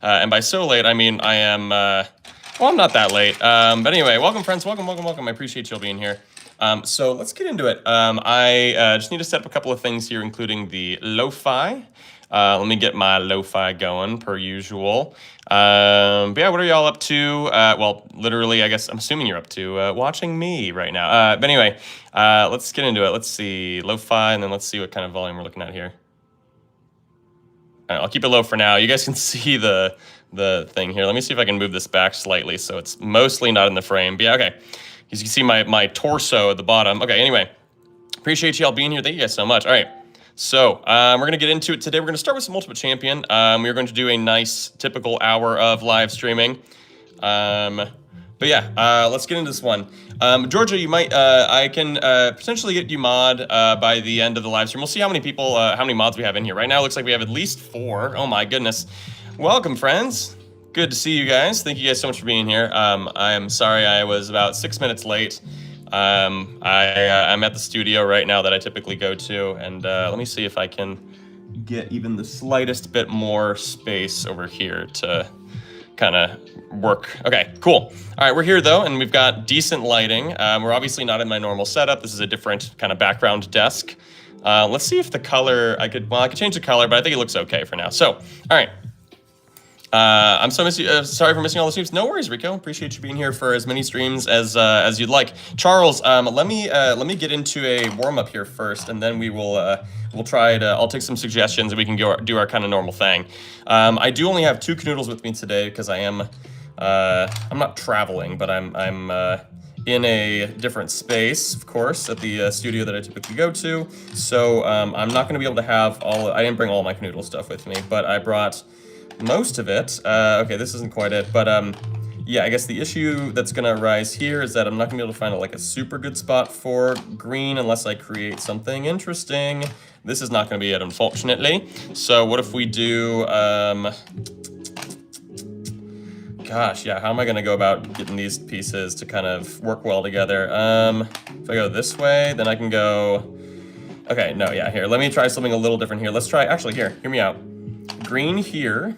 And by so late, I mean I am, well, I'm not that late. But anyway, welcome friends, welcome. I appreciate you all being here. So let's get into it. I just need to set up a couple of things here, including the lo-fi. Let me get my lo-fi going per usual. But yeah, what are y'all up to? Well, literally, I guess I'm assuming you're up to watching me right now. But anyway, let's get into it. Let's see lo-fi, and then let's see what kind of volume we're looking at here. All right, I'll keep it low for now. You guys can see the thing here. Let me see if I can move this back slightly so it's mostly not in the frame. But yeah, okay. As you can see my torso at the bottom. Okay, anyway, appreciate y'all being here. Thank you guys so much. All right. So we're going to get into it today. We're going to start with some Ultimate Champion. We're going to do a nice typical hour of live streaming. But yeah, let's get into this one. Georgia, you might, I can potentially get you mod by the end of the live stream. We'll see how many people, how many mods we have in here. Right now, it looks like we have at least 4. Oh my goodness. Welcome, friends. Good to see you guys. Thank you guys so much for being here. I am sorry I was about 6 minutes late. I'm at the studio right now that I typically go to, and let me see if I can get even the slightest bit more space over here to kind of work. Okay, cool. All right, we're here though, and we've got decent lighting. We're obviously not in my normal setup. This is a different kind of background desk. Let's see if the color, I could change the color, but I think it looks okay for now. So, all right. I'm so sorry for missing all the streams. No worries, Rico. Appreciate you being here for as many streams as you'd like. Charles, let me get into a warm up here first, and then we'll try to. I'll take some suggestions, and we can do our kind of normal thing. I do only have 2 Kanoodles with me today because I'm not traveling, but I'm in a different space, of course, at the studio that I typically go to. So I'm not going to be able to have all. I didn't bring all my Kanoodle stuff with me, but I brought most of it. Okay, this isn't quite it, but yeah, I guess the issue that's gonna arise here is that I'm not gonna be able to find a super good spot for green unless I create something interesting. This is not gonna be it, unfortunately. So what if we do, gosh, yeah, how am I gonna go about getting these pieces to kind of work well together? If I go this way, then I can go, okay, no, yeah, here, let me try something a little different here. Let's try, actually, here, hear me out. Green here.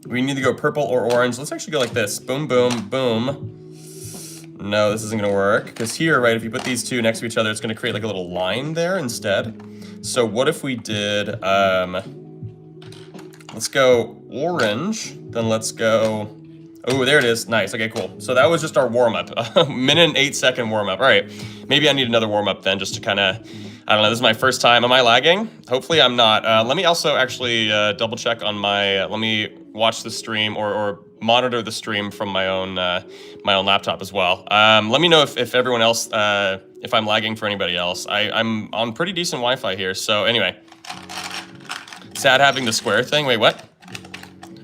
We need to go purple or orange. Let's actually go like this. Boom, boom, boom. No, this isn't gonna work. Because here, right, if you put these 2 next to each other, it's gonna create like a little line there instead. So what if we did, let's go orange, then let's go, oh, there it is. Nice, okay, cool. So that was just our warm-up. Minute and 8-second warm-up. All right, maybe I need another warm-up then just to kind of, I don't know, this is my first time. Am I lagging? Hopefully I'm not. Let me also actually double check on my, let me watch the stream or monitor the stream from my own laptop as well. Let me know if everyone else, if I'm lagging for anybody else. I'm on pretty decent Wi-Fi here. So anyway, sad having the square thing. Wait, what?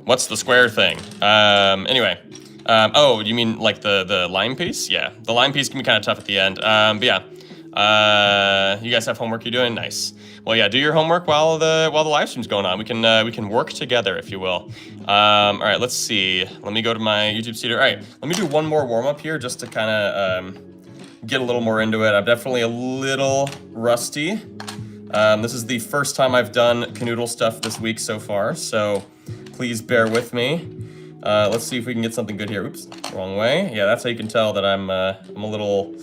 What's the square thing? Anyway, oh, you mean like the line piece? Yeah, the line piece can be kind of tough at the end. But yeah. You guys have homework you're doing? Nice. Well, yeah, do your homework while the live stream's going on. We can work together, if you will. All right, let's see. Let me go to my YouTube studio. All right, let me do one more warm up here just to kind of get a little more into it. I'm definitely a little rusty. This is the first time I've done Kanoodle stuff this week so far, so please bear with me. Let's see if we can get something good here. Oops, wrong way. Yeah, that's how you can tell that I'm a little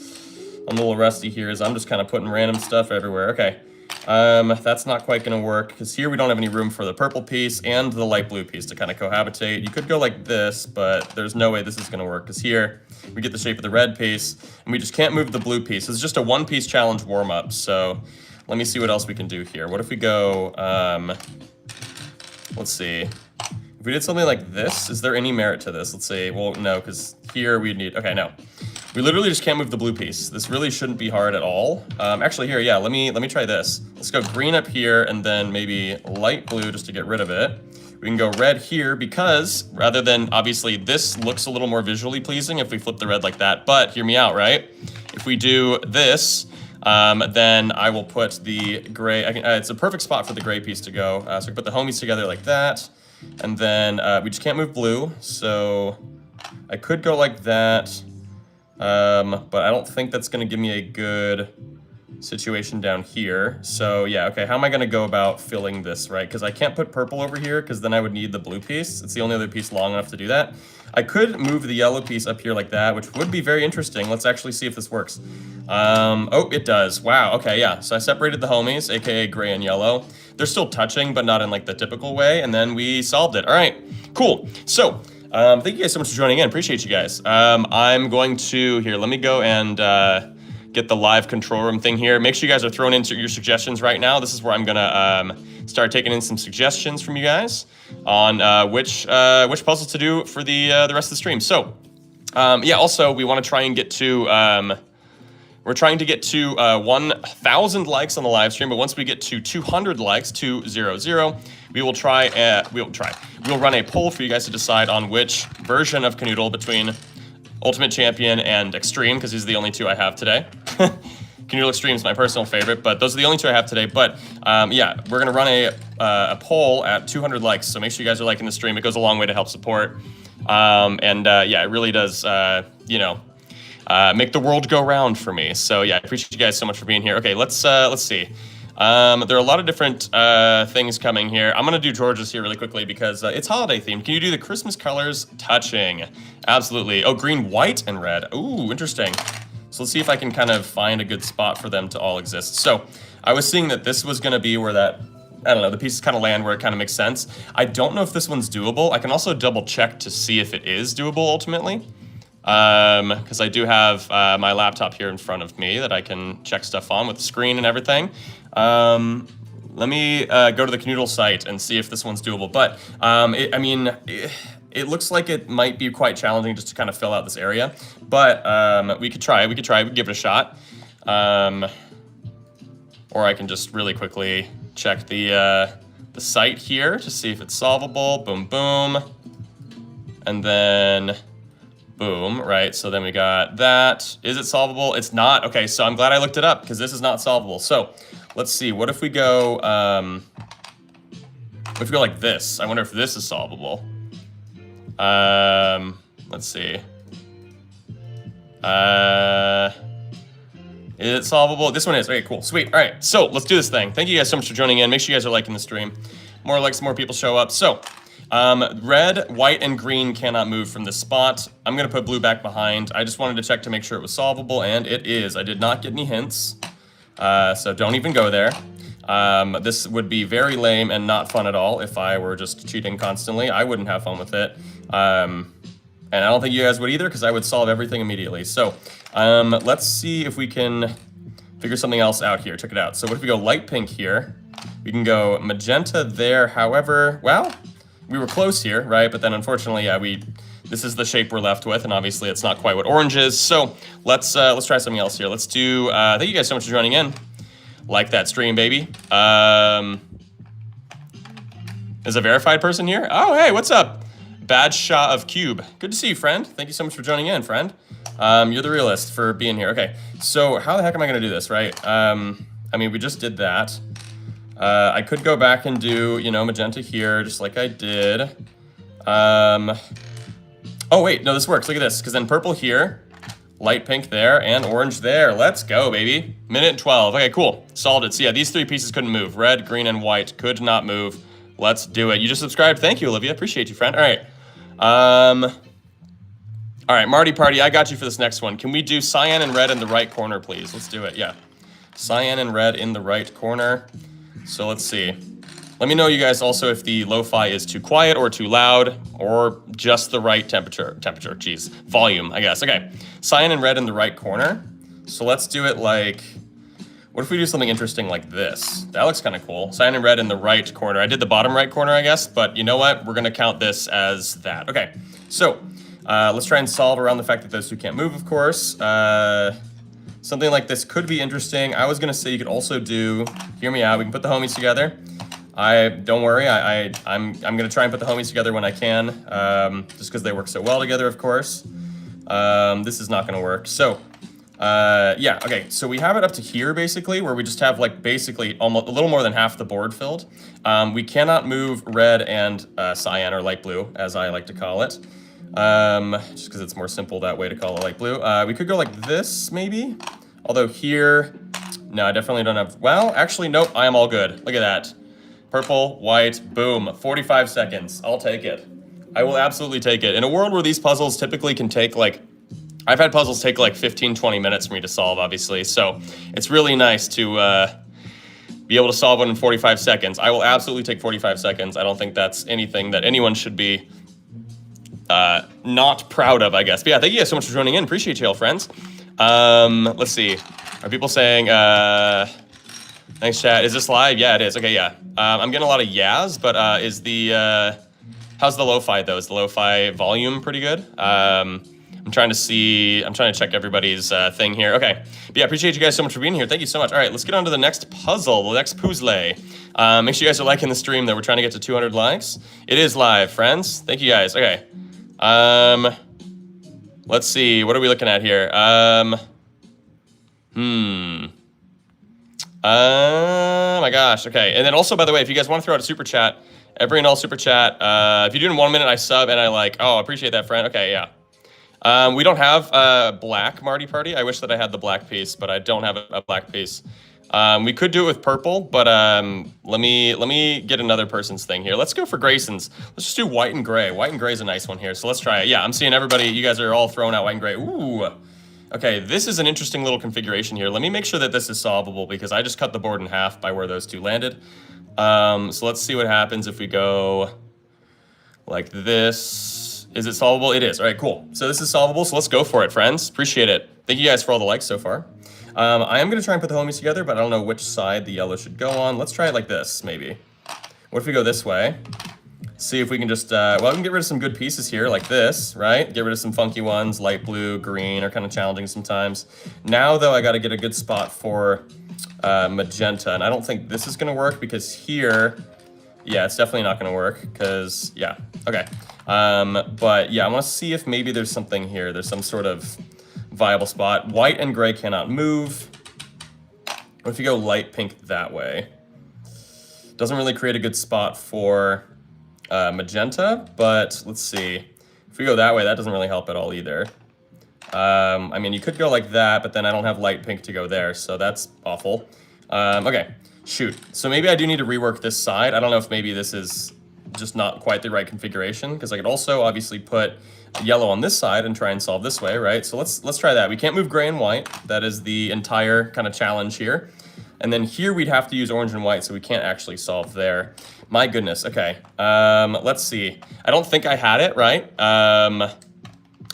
rusty here, is I'm just kind of putting random stuff everywhere. Okay, that's not quite gonna work because here we don't have any room for the purple piece and the light blue piece to kind of cohabitate. You could go like this, but there's no way this is gonna work because here we get the shape of the red piece and we just can't move the blue piece. It's just a 1-piece challenge warm-up. So let me see what else we can do here. What if we go, let's see. If we did something like this, is there any merit to this? Let's see, well, no, because here we need, okay, no. We literally just can't move the blue piece. This really shouldn't be hard at all. Actually here, yeah, let me try this. Let's go green up here and then maybe light blue just to get rid of it. We can go red here because rather than, obviously this looks a little more visually pleasing if we flip the red like that, but hear me out, right? If we do this, then I will put the gray, it's a perfect spot for the gray piece to go. So we put the homies together like that. And then we just can't move blue. So I could go like that. But I don't think that's gonna give me a good situation down here. So yeah, okay, how am I gonna go about filling this, right? Because I can't put purple over here because then I would need the blue piece. It's the only other piece long enough to do that. I could move the yellow piece up here like that, which would be very interesting. Let's actually see if this works. Oh, it does. Wow, okay, yeah. So I separated the homies, aka gray and yellow. They're still touching, but not in like the typical way, and then we solved it. All right, cool. So, thank you guys so much for joining in. Appreciate you guys. I'm going to, here, let me go and get the live control room thing here. Make sure you guys are throwing in your suggestions right now. This is where I'm gonna start taking in some suggestions from you guys on which puzzles to do for the rest of the stream. So, yeah, also we want to try and get to, we're trying to get to 1,000 likes on the live stream, but once we get to 200 likes, 200, we'll run a poll for you guys to decide on which version of Kanoodle between Ultimate Champion and Extreme, because these are the only two I have today. Kanoodle Extreme is my personal favorite, but those are the only two I have today. But yeah, we're gonna run a poll at 200 likes, so make sure you guys are liking the stream. It goes a long way to help support. Yeah, it really does, you know, make the world go round for me. So yeah, I appreciate you guys so much for being here. Okay, let's see. There are a lot of different things coming here. I'm gonna do George's here really quickly because it's holiday themed. Can you do the Christmas colors touching? Absolutely. Oh, green, white, and red. Ooh, interesting. So let's see if I can kind of find a good spot for them to all exist. So I was seeing that this was gonna be where that, I don't know, the pieces kind of land where it kind of makes sense. I don't know if this one's doable. I can also double check to see if it is doable ultimately. Because I do have my laptop here in front of me that I can check stuff on with the screen and everything. Let me go to the Kanoodle site and see if this one's doable. But, I mean, it looks like it might be quite challenging just to kind of fill out this area. But we could try, we could give it a shot. Or I can just really quickly check the site here to see if it's solvable. Boom, boom. And then... boom, right? So then we got that. Is it solvable? It's not. Okay, so I'm glad I looked it up because this is not solvable. So let's see. What if we go, like this? I wonder if this is solvable. Let's see. Is it solvable? This one is. Okay, cool. Sweet. All right, so let's do this thing. Thank you guys so much for joining in. Make sure you guys are liking the stream. More likes, more people show up. So, red, white, and green cannot move from this spot. I'm gonna put blue back behind. I just wanted to check to make sure it was solvable, and it is. I did not get any hints, so don't even go there. This would be very lame and not fun at all if I were just cheating constantly. I wouldn't have fun with it. And I don't think you guys would either, because I would solve everything immediately. So, let's see if we can figure something else out here. Check it out. So what if we go light pink here? We can go magenta there, however, well, we were close here, right? But then unfortunately, yeah, this is the shape we're left with, and obviously it's not quite what orange is. So let's try something else here. Let's do, thank you guys so much for joining in. Like that stream, baby. Is a verified person here? Oh, hey, what's up? Bad shot of cube. Good to see you, friend. Thank you so much for joining in, friend. You're the realist for being here. Okay, so how the heck am I gonna do this, right? I mean, we just did that. I could go back and do, you know, magenta here, just like I did. Oh, wait, no, this works. Look at this, because then purple here, light pink there, and orange there. Let's go, baby. Minute 12. Okay, cool. Solved it. So yeah, these three pieces couldn't move. Red, green, and white could not move. Let's do it. You just subscribed. Thank you, Olivia. Appreciate you, friend. All right. All right, Marty Party, I got you for this next one. Can we do cyan and red in the right corner, please? Let's do it, yeah. Cyan and red in the right corner. So let's see. Let me know, you guys, also if the lo-fi is too quiet or too loud or just the right temperature, geez, volume, I guess. Okay, cyan and red in the right corner. So let's do it like, what if we do something interesting like this? That looks kind of cool. Cyan and red in the right corner. I did the bottom right corner, I guess, but you know what? We're gonna count this as that. Okay, so let's try and solve around the fact that those two can't move, of course. Something like this could be interesting. I was gonna say you could also do, hear me out, we can put the homies together. Don't worry, I'm gonna try and put the homies together when I can, just because they work so well together, of course. This is not gonna work. So, yeah, okay, so we have it up to here, basically, where we just have, like, basically almost a little more than half the board filled. We cannot move red and cyan, or light blue, as I like to call it. Just because it's more simple that way to call it light blue. We could go like this, maybe. Although here, No, I definitely don't have... Well, actually, nope. I am all good. Look at that. Purple, white, boom. 45 seconds. I'll take it. I will absolutely take it. In a world where these puzzles typically can take, like... I've had puzzles take, like, 15, 20 minutes for me to solve, obviously. So it's really nice to be able to solve one in 45 seconds. I will absolutely take 45 seconds. I don't think that's anything that anyone should be not proud of, I guess. But yeah, thank you guys so much for joining in. Appreciate you all, friends. Let's see. Are people saying, thanks, chat. Is this live? Yeah, it is. Okay, yeah. I'm getting a lot of yeahs, but is the, how's the lo-fi, though? Is the lo-fi volume pretty good? I'm trying to check everybody's thing here. Okay. But yeah, appreciate you guys so much for being here. Thank you so much. All right, let's get on to the next puzzle, the next puzzle. Make sure you guys are liking the stream, though. We're trying to get to 200 likes. It is live, friends. Thank you, guys. Okay. Let's see. What are we looking at here? Oh my gosh. Okay. And then also, by the way, if you guys want to throw out a super chat, every and all super chat. If you do in 1 minute, I sub and I like. Oh, appreciate that, friend. Okay, yeah. We don't have black Marty Party. I wish that I had the black piece, but I don't have a black piece. We could do it with purple, but let me get another person's thing here. Let's go for Grayson's. Let's just do white and gray. White and gray is a nice one here, so let's try it. Yeah, I'm seeing everybody. You guys are all throwing out white and gray. Ooh. Okay, this is an interesting little configuration here. Let me make sure that this is solvable because I just cut the board in half by where those two landed. So let's see what happens if we go like this. Is it solvable? It is. All right, cool. So this is solvable, so let's go for it, friends. Appreciate it. Thank you guys for all the likes so far. I am going to try and put the homies together, but I don't know which side the yellow should go on. Let's try it like this, maybe. What if we go this way? See if we can just, well, we can get rid of some good pieces here, like this, right? Get rid of some funky ones. Light blue, green are kind of challenging sometimes. Now, though, I got to get a good spot for magenta, and I don't think this is going to work because here, yeah, it's definitely not going to work because, yeah, okay. But yeah, I want to see if maybe there's something here. There's some sort of viable spot. White and gray cannot move. What if you go light pink that way? Doesn't really create a good spot for magenta, but let's see. If we go that way, that doesn't really help at all either. I mean, you could go like that, but then I don't have light pink to go there, so that's awful. Okay, shoot. So maybe I do need to rework this side. I don't know if maybe this is just not quite the right configuration, because I could also obviously put yellow on this side and try and solve this way, right? So let's try that. We can't move gray and white. That is the entire kind of challenge here. And then here we'd have to use orange and white, so we can't actually solve there. My goodness, okay. Let's see. I don't think I had it, right?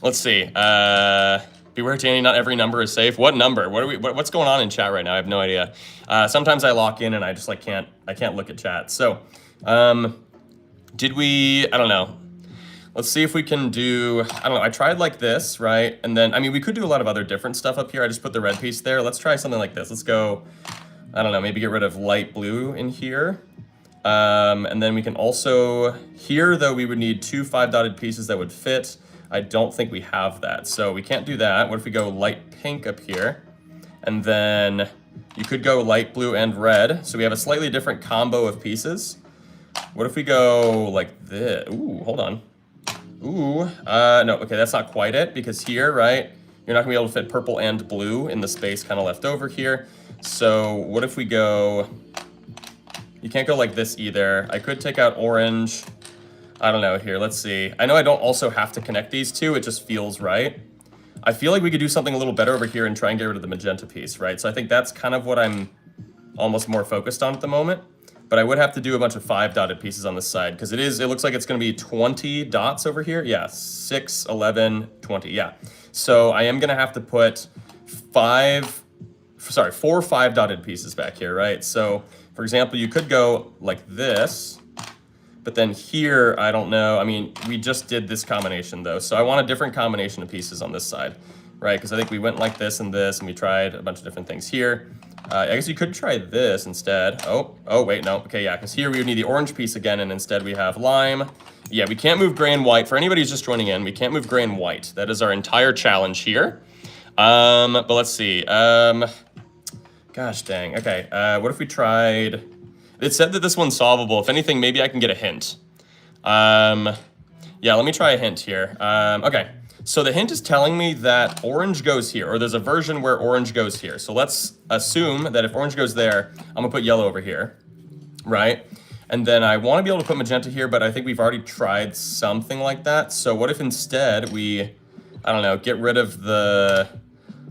Let's see. Beware, Tanny, not every number is safe. What number? What's going on in chat right now? I have no idea. Sometimes I lock in and I just like I can't look at chat. So, did we, I don't know. Let's see if we can do, I don't know, I tried like this, right? And then, I mean, we could do a lot of other different stuff up here. I just put the red piece there. Let's try something like this. Let's go, I don't know, maybe get rid of light blue in here. And then we can also, here though, we would need 2 5-dotted pieces that would fit. I don't think we have that, so we can't do that. What if we go light pink up here? And then you could go light blue and red. So we have a slightly different combo of pieces. What if we go like this? Ooh, hold on. Ooh, no, okay, that's not quite it, because here, right, you're not gonna be able to fit purple and blue in the space kind of left over here. So what if we go, you can't go like this either. I could take out orange. I don't know here, let's see. I know I don't also have to connect these two, it just feels right. I feel like we could do something a little better over here and try and get rid of the magenta piece, right? So I think that's kind of what I'm almost more focused on at the moment. But I would have to do a bunch of 5-dotted pieces on this side because it looks like it's going to be 20 dots over here. Yeah, 6, 11, 20, yeah. So I am going to have to put 4 5-dotted pieces back here, right? So, for example, you could go like this, but then here, I don't know. I mean, we just did this combination, though. So I want a different combination of pieces on this side, right? Because I think we went like this, and we tried a bunch of different things here. I guess you could try this instead. Oh, wait, no. Okay, yeah, because here we would need the orange piece again, and instead we have lime. Yeah, we can't move gray and white. For anybody who's just joining in, we can't move gray and white. That is our entire challenge here. But let's see. Gosh dang. Okay, what if we tried... It said that this one's solvable. If anything, maybe I can get a hint. Yeah, let me try a hint here. Okay, So the hint is telling me that orange goes here, or there's a version where orange goes here. So let's assume that if orange goes there, I'm gonna put yellow over here, right? And then I wanna be able to put magenta here, but I think we've already tried something like that. So what if instead we, I don't know, get rid of the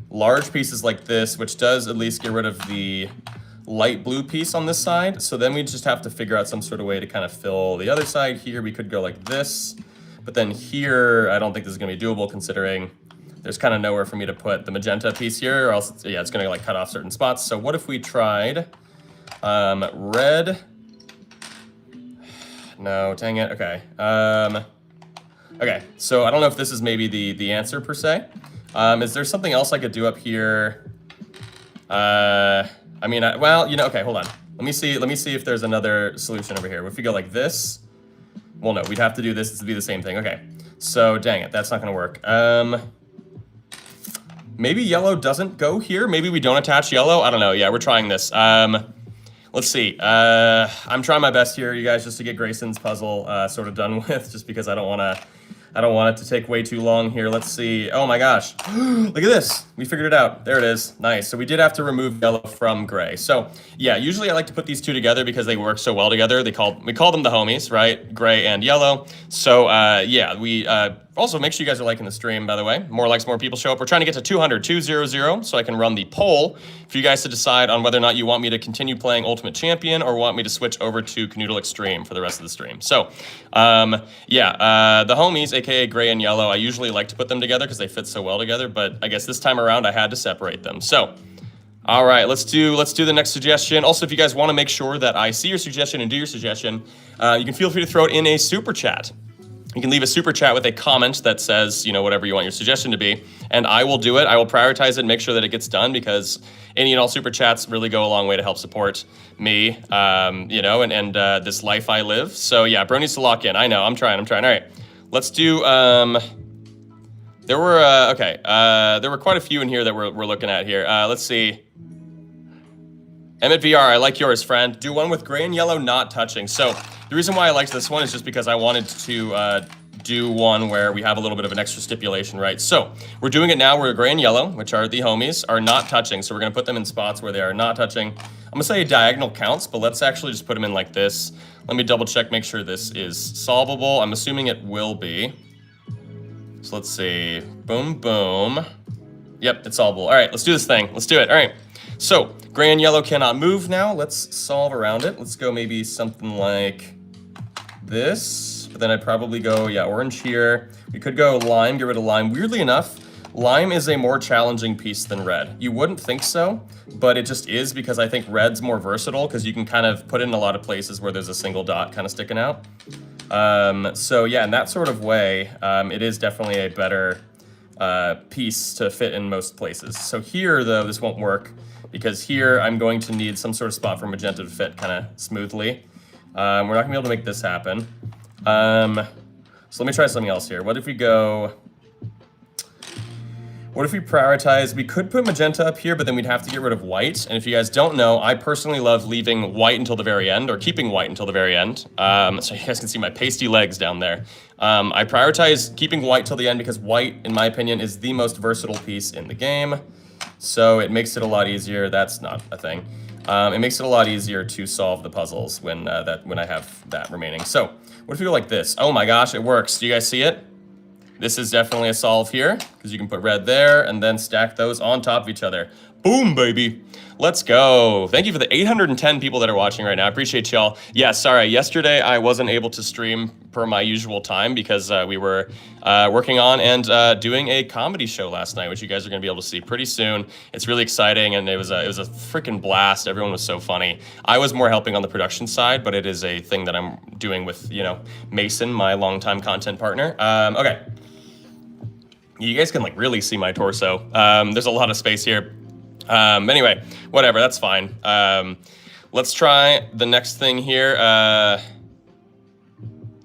large pieces like this, which does at least get rid of the light blue piece on this side. So then we just have to figure out some sort of way to kind of fill the other side here. We could go like this. But then here, I don't think this is gonna be doable considering there's kind of nowhere for me to put the magenta piece here, or else it's gonna like cut off certain spots. So what if we tried red? No, dang it, okay. Okay, so I don't know if this is maybe the answer per se. Is there something else I could do up here? I mean, well, you know, okay, hold on. Let me see if there's another solution over here. If we go like this, well, no, we'd have to do this to be the same thing. Okay, so dang it, that's not gonna work. Maybe yellow doesn't go here. Maybe we don't attach yellow. I don't know. Yeah, we're trying this. Let's see. I'm trying my best here, you guys, just to get Grayson's puzzle sort of done with, just because I don't want it to take way too long here. Let's see. Oh my gosh. Look at this. We figured it out. There it is. Nice. So we did have to remove yellow from gray. So yeah, usually I like to put these two together because they work so well together. We call them the homies, right? Gray and yellow. So yeah, we also make sure you guys are liking the stream, by the way. More likes, more people show up. We're trying to get to 200, so I can run the poll for you guys to decide on whether or not you want me to continue playing Ultimate Champion or want me to switch over to Kanoodle Extreme for the rest of the stream. So yeah, the homies, aka gray and yellow, I usually like to put them together because they fit so well together, but I guess this time around I had to separate them. So all right, let's do the next suggestion. Also, if you guys want to make sure that I see your suggestion and do your suggestion, you can feel free to throw it in a super chat. You can leave a super chat with a comment that says, you know, whatever you want your suggestion to be, and I will do it. I will prioritize it and make sure that it gets done because any and all super chats really go a long way to help support me, you know, and this life I live. So yeah, bro needs to lock in. I know, I'm trying. All right, let's do, there were quite a few in here that we're looking at here. Let's see. Emmett VR, I like yours, friend. Do one with gray and yellow not touching. So the reason why I liked this one is just because I wanted to do one where we have a little bit of an extra stipulation, right? So we're doing it now where gray and yellow, which are the homies, are not touching. So we're gonna put them in spots where they are not touching. I'm gonna say diagonal counts, but let's actually just put them in like this. Let me double check, make sure this is solvable. I'm assuming it will be. So let's see, boom, boom. Yep, it's solvable. All right, let's do this thing. Let's do it, all right. So gray and yellow cannot move now. Let's solve around it. Let's go maybe something like this, but then I'd probably go, yeah, orange here. We could go lime, get rid of lime. Weirdly enough, lime is a more challenging piece than red. You wouldn't think so, but it just is because I think red's more versatile because you can kind of put it in a lot of places where there's a single dot kind of sticking out. So yeah, in that sort of way, it is definitely a better piece to fit in most places. So here though, this won't work because here I'm going to need some sort of spot for magenta to fit kind of smoothly. We're not gonna be able to make this happen. So let me try something else here. What if we prioritize, we could put magenta up here, but then we'd have to get rid of white. And if you guys don't know, I personally love leaving white until the very end, or keeping white until the very end. So you guys can see my pasty legs down there. I prioritize keeping white till the end because white, in my opinion, is the most versatile piece in the game. So it makes it a lot easier. That's not a thing. It makes it a lot easier to solve the puzzles when I have that remaining. So what if we go like this? Oh my gosh, it works. Do you guys see it? This is definitely a solve here because you can put red there and then stack those on top of each other. Boom, baby. Let's go. Thank you for the 810 people that are watching right now. I appreciate y'all. Yeah, sorry. Yesterday, I wasn't able to stream per my usual time because we were working on and doing a comedy show last night, which you guys are going to be able to see pretty soon. It's really exciting, and it was a freaking blast. Everyone was so funny. I was more helping on the production side, but it is a thing that I'm doing with, you know, Mason, my longtime content partner. Okay. You guys can like really see my torso. There's a lot of space here. Anyway, whatever, that's fine. Let's try the next thing here.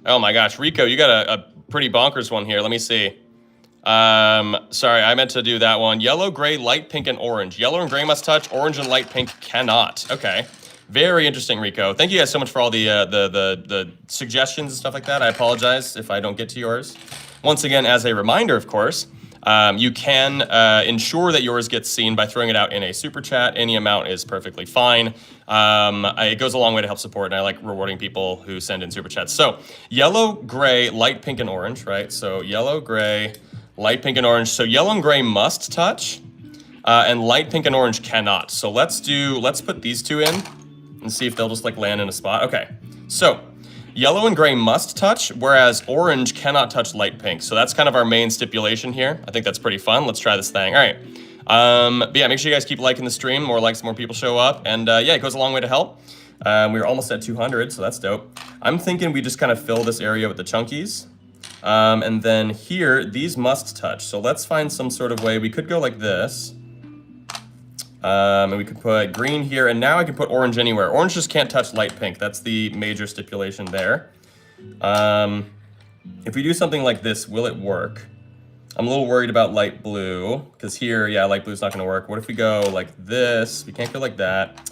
Oh my gosh, Rico, you got a pretty bonkers one here. Let me see. Sorry, I meant to do that one. Yellow, gray, light pink, and orange. Yellow and gray must touch, orange and light pink cannot. Okay, very interesting, Rico. Thank you guys so much for all the suggestions and stuff like that. I apologize if I don't get to yours. Once again, as a reminder, of course, you can ensure that yours gets seen by throwing it out in a super chat. Any amount is perfectly fine. It goes a long way to help support, and I like rewarding people who send in super chats. So yellow, gray, light pink, and orange, right? So yellow, gray, light pink, and orange. So yellow and gray must touch, and light pink and orange cannot. So let's put these two in and see if they'll just like land in a spot. Okay, so yellow and gray must touch, whereas orange cannot touch light pink. So that's kind of our main stipulation here. I think that's pretty fun. Let's try this thing. All right. But yeah, make sure you guys keep liking the stream. More likes, more people show up. And yeah, it goes a long way to help. We're almost at 200, so that's dope. I'm thinking we just kind of fill this area with the chunkies. And then here, these must touch. So let's find some sort of way. We could go like this. And we could put green here, and now I can put orange anywhere. Orange just can't touch light pink. That's the major stipulation there. If we do something like this, will it work? I'm a little worried about light blue, because here, yeah, light blue's not gonna work. What if we go like this? We can't go like that.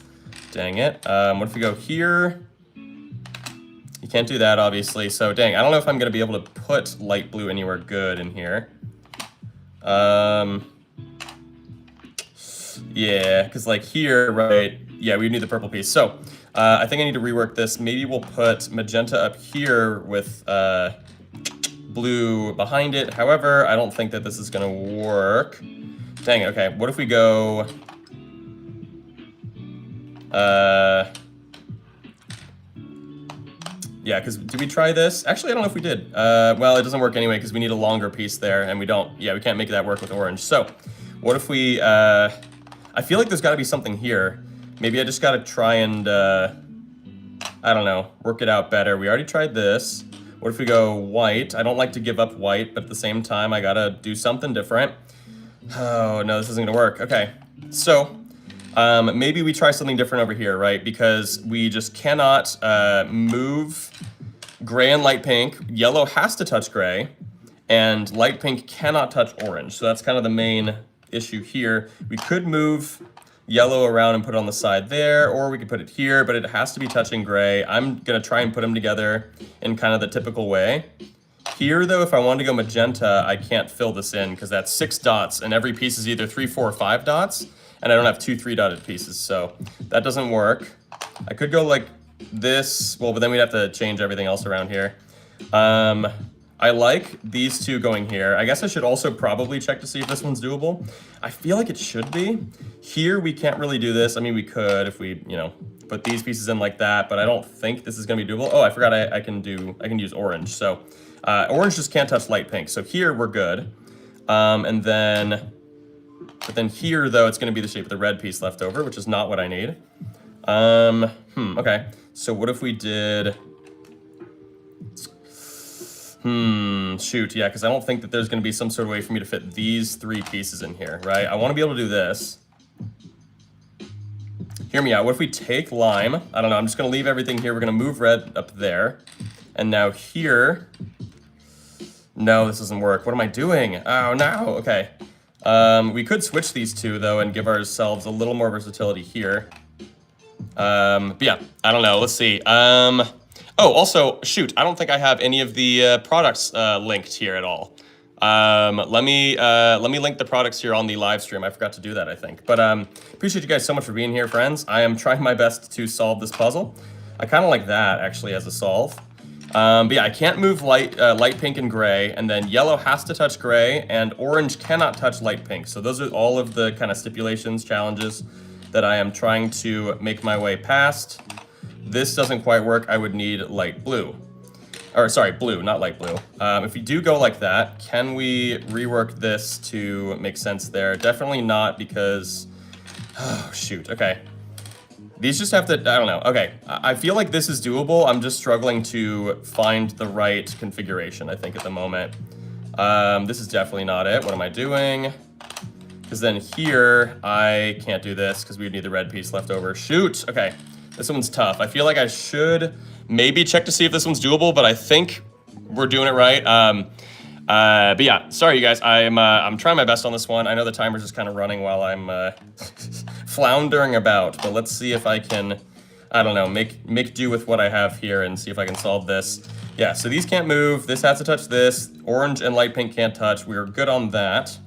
Dang it. What if we go here? You can't do that, obviously. So dang, I don't know if I'm gonna be able to put light blue anywhere good in here. Yeah, because like here, right, yeah, we need the purple piece. So I think I need to rework this. Maybe we'll put magenta up here with blue behind it. However, I don't think that this is going to work. Dang it, okay. What if we go... yeah, because did we try this? Actually, I don't know if we did. Well, it doesn't work anyway because we need a longer piece there, and we don't... Yeah, we can't make that work with orange. So what if we... I feel like there's got to be something here. Maybe I just got to try and, I don't know, work it out better. We already tried this. What if we go white? I don't like to give up white, but at the same time, I got to do something different. Oh, no, this isn't going to work. Okay, so maybe we try something different over here, right? Because we just cannot move gray and light pink. Yellow has to touch gray, and light pink cannot touch orange. So that's kind of the main issue here. We could move yellow around and put it on the side there, or we could put it here, but it has to be touching gray. I'm gonna try and put them together in kind of the typical way. Here though, if I wanted to go magenta, I can't fill this in because that's 6 dots and every piece is either 3, 4, or 5 dots, and I don't have 2 3-dotted pieces, so that doesn't work. I could go like this, well, but then we'd have to change everything else around here. I like these two going here. I guess I should also probably check to see if this one's doable. I feel like it should be. Here, we can't really do this. I mean, we could if we, you know, put these pieces in like that, but I don't think this is gonna be doable. Oh, I forgot I can use orange. So orange just can't touch light pink. So here, we're good. But then here, though, it's gonna be the shape of the red piece left over, which is not what I need. Okay. So what if we did... shoot, yeah, because I don't think that there's going to be some sort of way for me to fit these 3 pieces in here, right? I want to be able to do this. Hear me out. What if we take lime? I don't know. I'm just going to leave everything here. We're going to move red up there. And now here... No, this doesn't work. What am I doing? Oh, no. Okay. We could switch these two, though, and give ourselves a little more versatility here. But yeah, I don't know. Let's see. Oh, also, shoot, I don't think I have any of the products linked here at all. Let me link the products here on the live stream. I forgot to do that, I think. But appreciate you guys so much for being here, friends. I am trying my best to solve this puzzle. I kind of like that, actually, as a solve. But yeah, I can't move light pink and gray, and then yellow has to touch gray, and orange cannot touch light pink. So those are all of the kind of stipulations, challenges that I am trying to make my way past. This doesn't quite work. I would need light blue. Or sorry, blue, not light blue. If we do go like that, can we rework this to make sense there? Definitely not because, oh shoot, okay. These just have to, I don't know. Okay, I feel like this is doable. I'm just struggling to find the right configuration, I think, at the moment. This is definitely not it. What am I doing? Because then here, I can't do this because we would need the red piece left over. Shoot, okay. This one's tough. I feel like I should maybe check to see if this one's doable, but I think we're doing it right. But yeah, sorry you guys. I'm trying my best on this one. I know the timer's just kind of running while I'm floundering about, but let's see if I can, I don't know, make do with what I have here and see if I can solve this. Yeah, so these can't move. This has to touch this. Orange and light pink can't touch. We're good on that.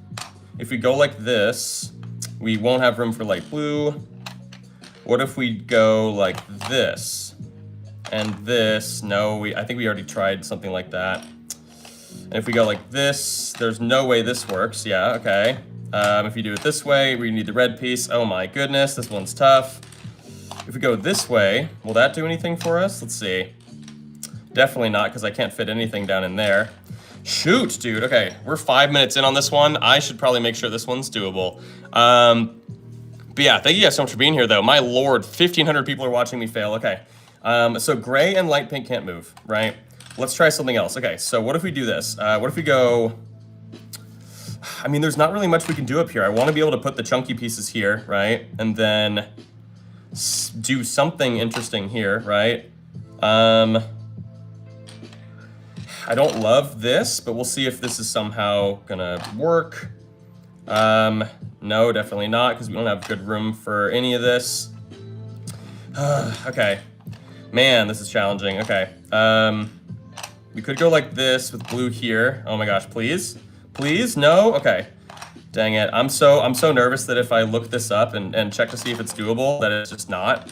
If we go like this, we won't have room for light blue. What if we go like this? And this, no, I think we already tried something like that. And if we go like this, there's no way this works. Yeah, okay. If you do it this way, we need the red piece. Oh my goodness, this one's tough. If we go this way, will that do anything for us? Let's see. Definitely not, because I can't fit anything down in there. Shoot, dude. Okay, we're 5 minutes in on this one. I should probably make sure this one's doable. But yeah, thank you guys so much for being here, though. My lord, 1,500 people are watching me fail. Okay, so gray and light pink can't move, right? Let's try something else. Okay, so what if we do this? What if we go... I mean, there's not really much we can do up here. I want to be able to put the chunky pieces here, right? And then do something interesting here, right? I don't love this, but we'll see if this is somehow gonna work. No, definitely not, because we don't have good room for any of this. Okay. Man, this is challenging. Okay. We could go like this with blue here. Oh my gosh, please? Please? No? Okay. Dang it. I'm so nervous that if I look this up and check to see if it's doable, that it's just not.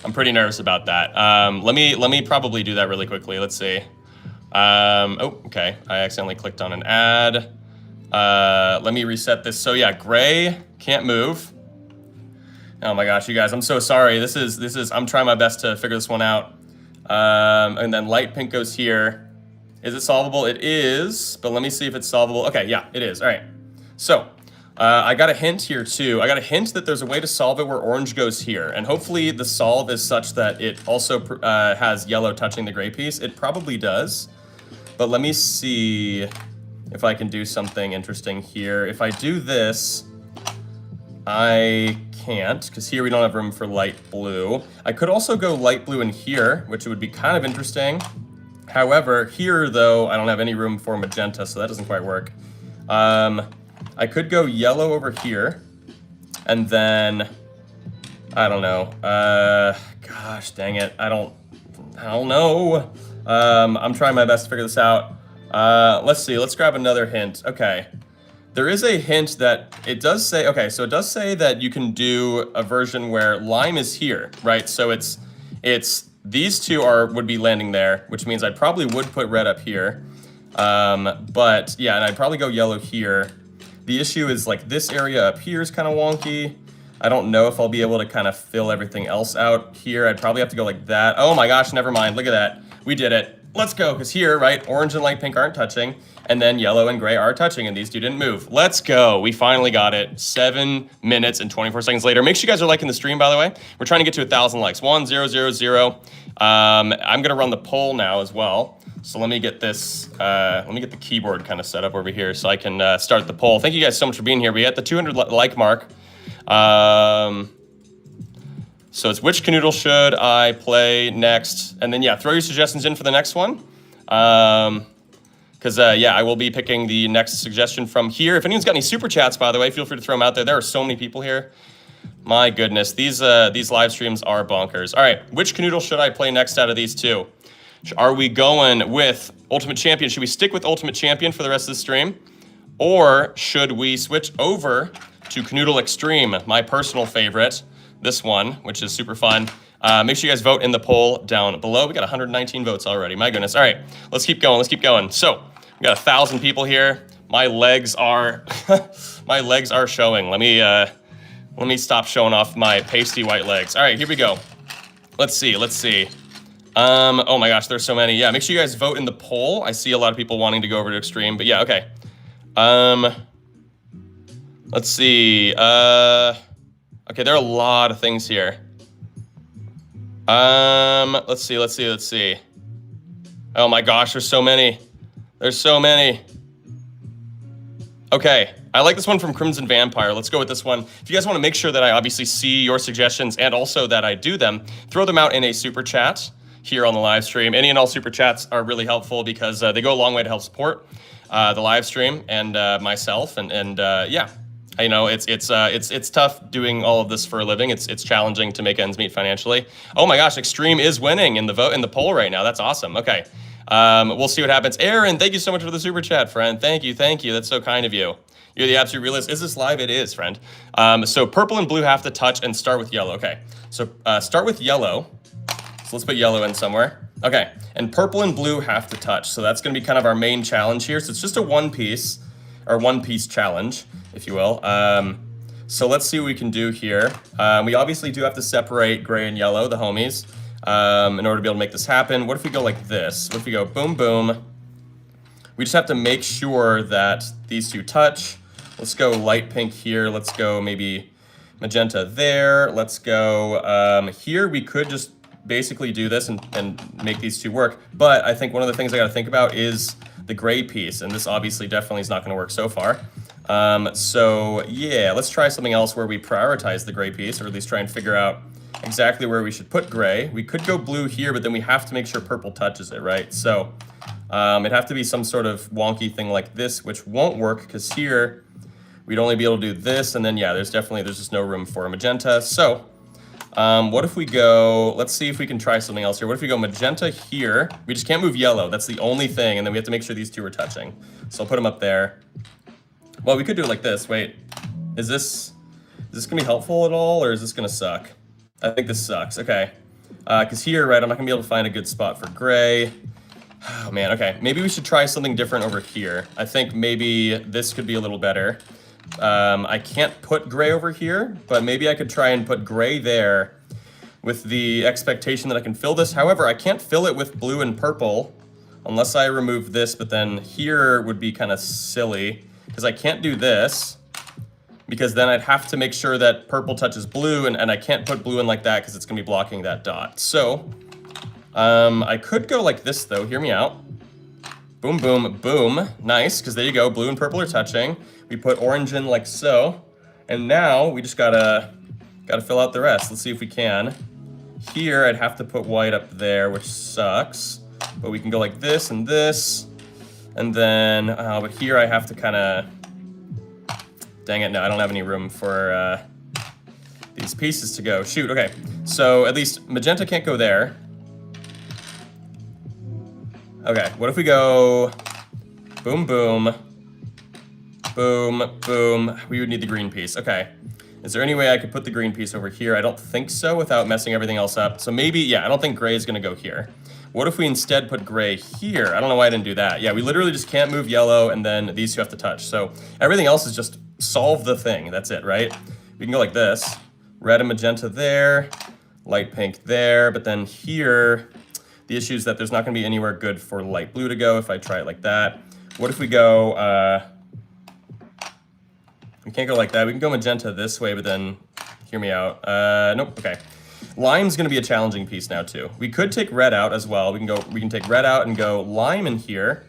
I'm pretty nervous about that. Let me probably do that really quickly. Let's see. Oh, okay. I accidentally clicked on an ad. Let me reset this. So yeah, gray can't move. Oh my gosh, you guys, I'm so sorry. This is, I'm trying my best to figure this one out. And then light pink goes here. Is it solvable? It is, but let me see if it's solvable. Okay, yeah, it is. All right. So, I got a hint here too. I got a hint that there's a way to solve it where orange goes here. And hopefully the solve is such that it also has yellow touching the gray piece. It probably does. But let me see if I can do something interesting here. If I do this, I can't, because here we don't have room for light blue. I could also go light blue in here, which would be kind of interesting. However, here though, I don't have any room for magenta, so that doesn't quite work. I could go yellow over here, and then, I don't know. Gosh, dang it, I don't know. I'm trying my best to figure this out. Let's see, let's grab another hint. Okay. There is a hint that it does say, okay, so it does say that you can do a version where lime is here, right? So it's these two would be landing there, which means I probably would put red up here. But yeah, and I'd probably go yellow here. The issue is like this area up here is kind of wonky. I don't know if I'll be able to kind of fill everything else out here. I'd probably have to go like that. Oh my gosh, never mind, look at that. We did it. Let's go, because here, right, orange and light pink aren't touching, and then yellow and gray are touching, and these two didn't move. Let's go. We finally got it. 7 minutes and 24 seconds later. Make sure you guys are liking the stream, by the way. We're trying to get to 1,000 likes. 1000. I'm going to run the poll now as well. So let me get this, let me get the keyboard kind of set up over here so I can start the poll. Thank you guys so much for being here. We hit the 200 like mark. So it's which Kanoodle should I play next? And then, yeah, throw your suggestions in for the next one. Because, yeah, I will be picking the next suggestion from here. If anyone's got any super chats, by the way, feel free to throw them out there. There are so many people here. My goodness, these live streams are bonkers. All right, which Kanoodle should I play next out of these two? Are we going with Ultimate Champion? Should we stick with Ultimate Champion for the rest of the stream? Or should we switch over to Kanoodle Extreme, my personal favorite? This one, which is super fun. Make sure you guys vote in the poll down below. We got 119 votes already. My goodness. All right, let's keep going. Let's keep going. So we got 1,000 people here. My legs are, my legs are showing. Let me stop showing off my pasty white legs. All right, here we go. Let's see. Let's see. Oh my gosh, there's so many. Yeah, make sure you guys vote in the poll. I see a lot of people wanting to go over to Extreme, but yeah, okay. Let's see. Okay, there are a lot of things here. Let's see. Oh my gosh, there's so many. There's so many. Okay, I like this one from Crimson Vampire. Let's go with this one. If you guys want to make sure that I obviously see your suggestions and also that I do them, throw them out in a super chat here on the live stream. Any and all super chats are really helpful because they go a long way to help support the live stream and myself. And yeah. You know, it's tough doing all of this for a living. It's challenging to make ends meet financially. Oh my gosh, Extreme is winning in the poll right now. That's awesome. Okay, We'll see what happens. Aaron, thank you so much for the super chat, friend. Thank you, thank you. That's so kind of you. You're the absolute realist. Is this live? It is, friend. So purple and blue have to touch and start with yellow. Okay, so start with yellow. So let's put yellow in somewhere. Okay, and purple and blue have to touch. So that's gonna be kind of our main challenge here. So it's just a one piece challenge, if you will. So let's see what we can do here. We obviously do have to separate gray and yellow, the homies, in order to be able to make this happen. What if we go like this? What if we go boom, boom? We just have to make sure that these two touch. Let's go light pink here. Let's go maybe magenta there. Let's go here. We could just basically do this and make these two work. But I think one of the things I got to think about is the gray piece. And this obviously definitely is not going to work so far. So yeah, let's try something else where we prioritize the gray piece, or at least try and figure out exactly where we should put gray. We could go blue here, but then we have to make sure purple touches it, right? So it'd have to be some sort of wonky thing like this, which won't work because here we'd only be able to do this, and then yeah, there's just no room for a magenta. So what if we go, let's see if we can try something else here. What if we go magenta here? We just can't move yellow, that's the only thing, and then we have to make sure these two are touching. So I'll put them up there. Well, we could do it like this. Wait, is this gonna be helpful at all, or is this gonna suck? I think this sucks, okay. Because here, right, I'm not gonna be able to find a good spot for gray. Oh man, okay, maybe we should try something different over here. I think maybe this could be a little better. I can't put gray over here, but maybe I could try and put gray there with the expectation that I can fill this. However, I can't fill it with blue and purple unless I remove this, but then here would be kind of silly because I can't do this because then I'd have to make sure that purple touches blue, and I can't put blue in like that because it's gonna be blocking that dot. So I could go like this though, hear me out. Boom, boom, boom, nice, because there you go, blue and purple are touching. We put orange in like so, and now we just gotta fill out the rest. Let's see if we can. Here, I'd have to put white up there, which sucks, but we can go like this, and then, but here I have to kind of, dang it, no, I don't have any room for these pieces to go. Shoot, okay, so at least magenta can't go there. Okay, what if we go boom, boom, boom, boom. We would need the green piece. Okay. Is there any way I could put the green piece over here? I don't think so without messing everything else up. So maybe, yeah, I don't think gray is going to go here. What if we instead put gray here? I don't know why I didn't do that. Yeah, we literally just can't move yellow, and then these two have to touch. So everything else is just solve the thing. That's it, right? We can go like this. Red and magenta there. Light pink there. But then here, the issue is that there's not going to be anywhere good for light blue to go if I try it like that. What if we go... we can't go like that. We can go magenta this way, but then, hear me out. Nope, okay. Lime's gonna be a challenging piece now too. We could take red out as well. We can take red out and go lime in here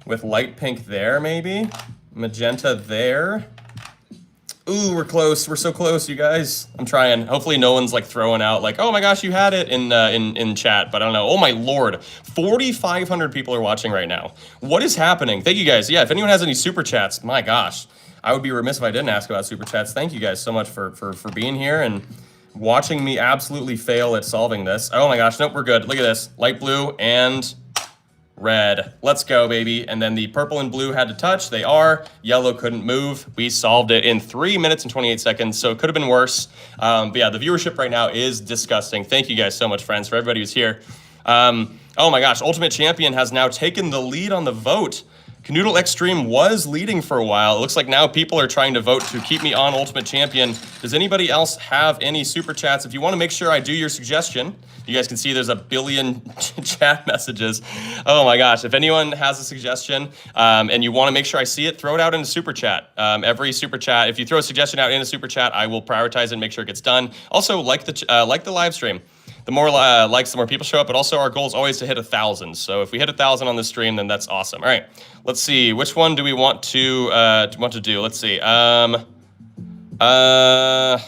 with light pink there maybe. Magenta there. Ooh, we're close. We're so close, you guys. I'm trying. Hopefully no one's like throwing out like, oh my gosh, you had it in chat, but I don't know. Oh my Lord, 4,500 people are watching right now. What is happening? Thank you guys. Yeah, if anyone has any super chats, my gosh. I would be remiss if I didn't ask about super chats. Thank you guys so much for being here and watching me absolutely fail at solving this. Oh my gosh, nope, we're good. Look at this, light blue and red. Let's go, baby. And then the purple and blue had to touch. They are. Yellow couldn't move. We solved it in 3 minutes and 28 seconds, so it could have been worse. But yeah, the viewership right now is disgusting. Thank you guys so much, friends, for everybody who's here. Oh my gosh, Ultimate Champion has now taken the lead on the vote. Kanoodle Extreme was leading for a while. It looks like now people are trying to vote to keep me on Ultimate Champion. Does anybody else have any super chats? If you want to make sure I do your suggestion, you guys can see there's a billion chat messages. Oh my gosh, if anyone has a suggestion and you want to make sure I see it, throw it out in a super chat. Every super chat, if you throw a suggestion out in a super chat, I will prioritize it and make sure it gets done. Also, like the live stream. The more likes, the more people show up, but also our goal is always to hit 1,000. So if we hit 1,000 on the stream, then that's awesome. All right, let's see. Which one do we want to do? Let's see. Oh my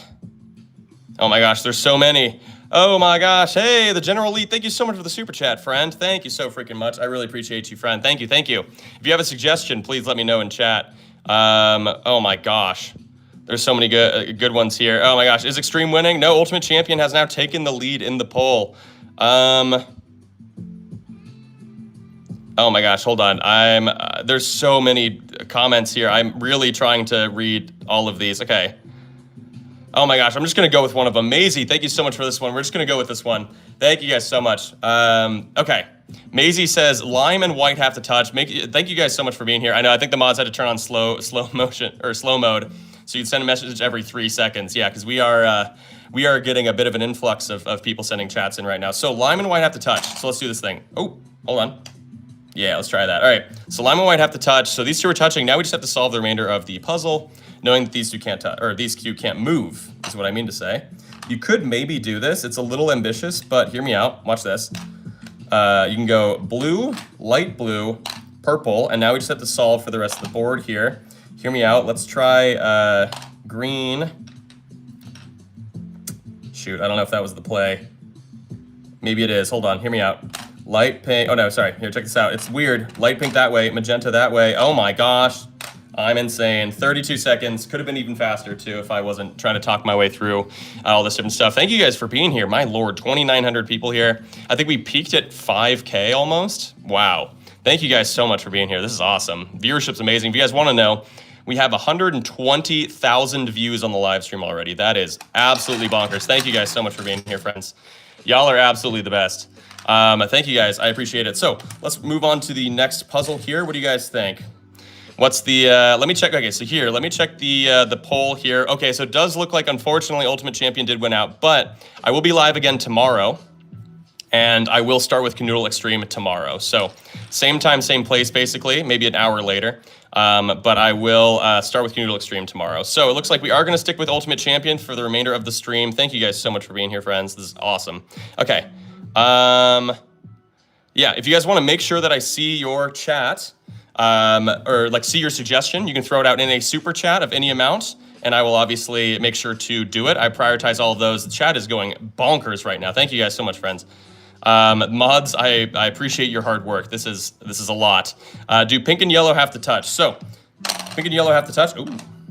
gosh, there's so many. Oh my gosh. Hey, the General Elite, thank you so much for the super chat, friend. Thank you so freaking much. I really appreciate you, friend. Thank you, thank you. If you have a suggestion, please let me know in chat. Oh my gosh. There's so many good ones here. Oh my gosh, is Extreme winning? No, Ultimate Champion has now taken the lead in the poll. Oh my gosh, hold on. I'm there's so many comments here. I'm really trying to read all of these. Okay. Oh my gosh, I'm just gonna go with one of them. Maisie, thank you so much for this one. We're just gonna go with this one. Thank you guys so much. Okay. Maisie says lime and white have to touch. Thank you guys so much for being here. I know I think the mods had to turn on slow motion or slow mode, so you'd send a message every 3 seconds. Yeah, because we are getting a bit of an influx of people sending chats in right now. So lime and white have to touch. So let's do this thing. Oh, hold on. Yeah, let's try that. All right, so lime and white have to touch. So these two are touching. Now we just have to solve the remainder of the puzzle, knowing that these two can't touch, or these two can't move, is what I mean to say. You could maybe do this. It's a little ambitious, but hear me out. Watch this. You can go blue, light blue, purple, and now we just have to solve for the rest of the board here. Hear me out. Let's try green. Shoot, I don't know if that was the play. Maybe it is. Hold on, hear me out. Light pink, oh no, sorry. Here, check this out. It's weird. Light pink that way, magenta that way. Oh my gosh, I'm insane. 32 seconds. Could have been even faster too if I wasn't trying to talk my way through all this different stuff. Thank you guys for being here. My lord, 2,900 people here. I think we peaked at 5K almost. Wow. Thank you guys so much for being here. This is awesome. Viewership's amazing. If you guys want to know, we have 120,000 views on the live stream already. That is absolutely bonkers. Thank you guys so much for being here, friends. Y'all are absolutely the best. Thank you guys. I appreciate it. So let's move on to the next puzzle here. What do you guys think? What's the, let me check. Okay, so here, let me check the poll here. Okay, so it does look like, unfortunately, Ultimate Champion did win out, but I will be live again tomorrow. And I will start with Kanoodle Extreme tomorrow. So same time, same place, basically, maybe an hour later. But I will start with Kanoodle Extreme tomorrow. So it looks like we are going to stick with Ultimate Champion for the remainder of the stream. Thank you guys so much for being here, friends. This is awesome. Okay. Yeah, if you guys want to make sure that I see your chat, or like see your suggestion, you can throw it out in a super chat of any amount. And I will obviously make sure to do it. I prioritize all of those. The chat is going bonkers right now. Thank you guys so much, friends. Mods, I appreciate your hard work. This is a lot. Do pink and yellow have to touch? So, pink and yellow have to touch. Ooh,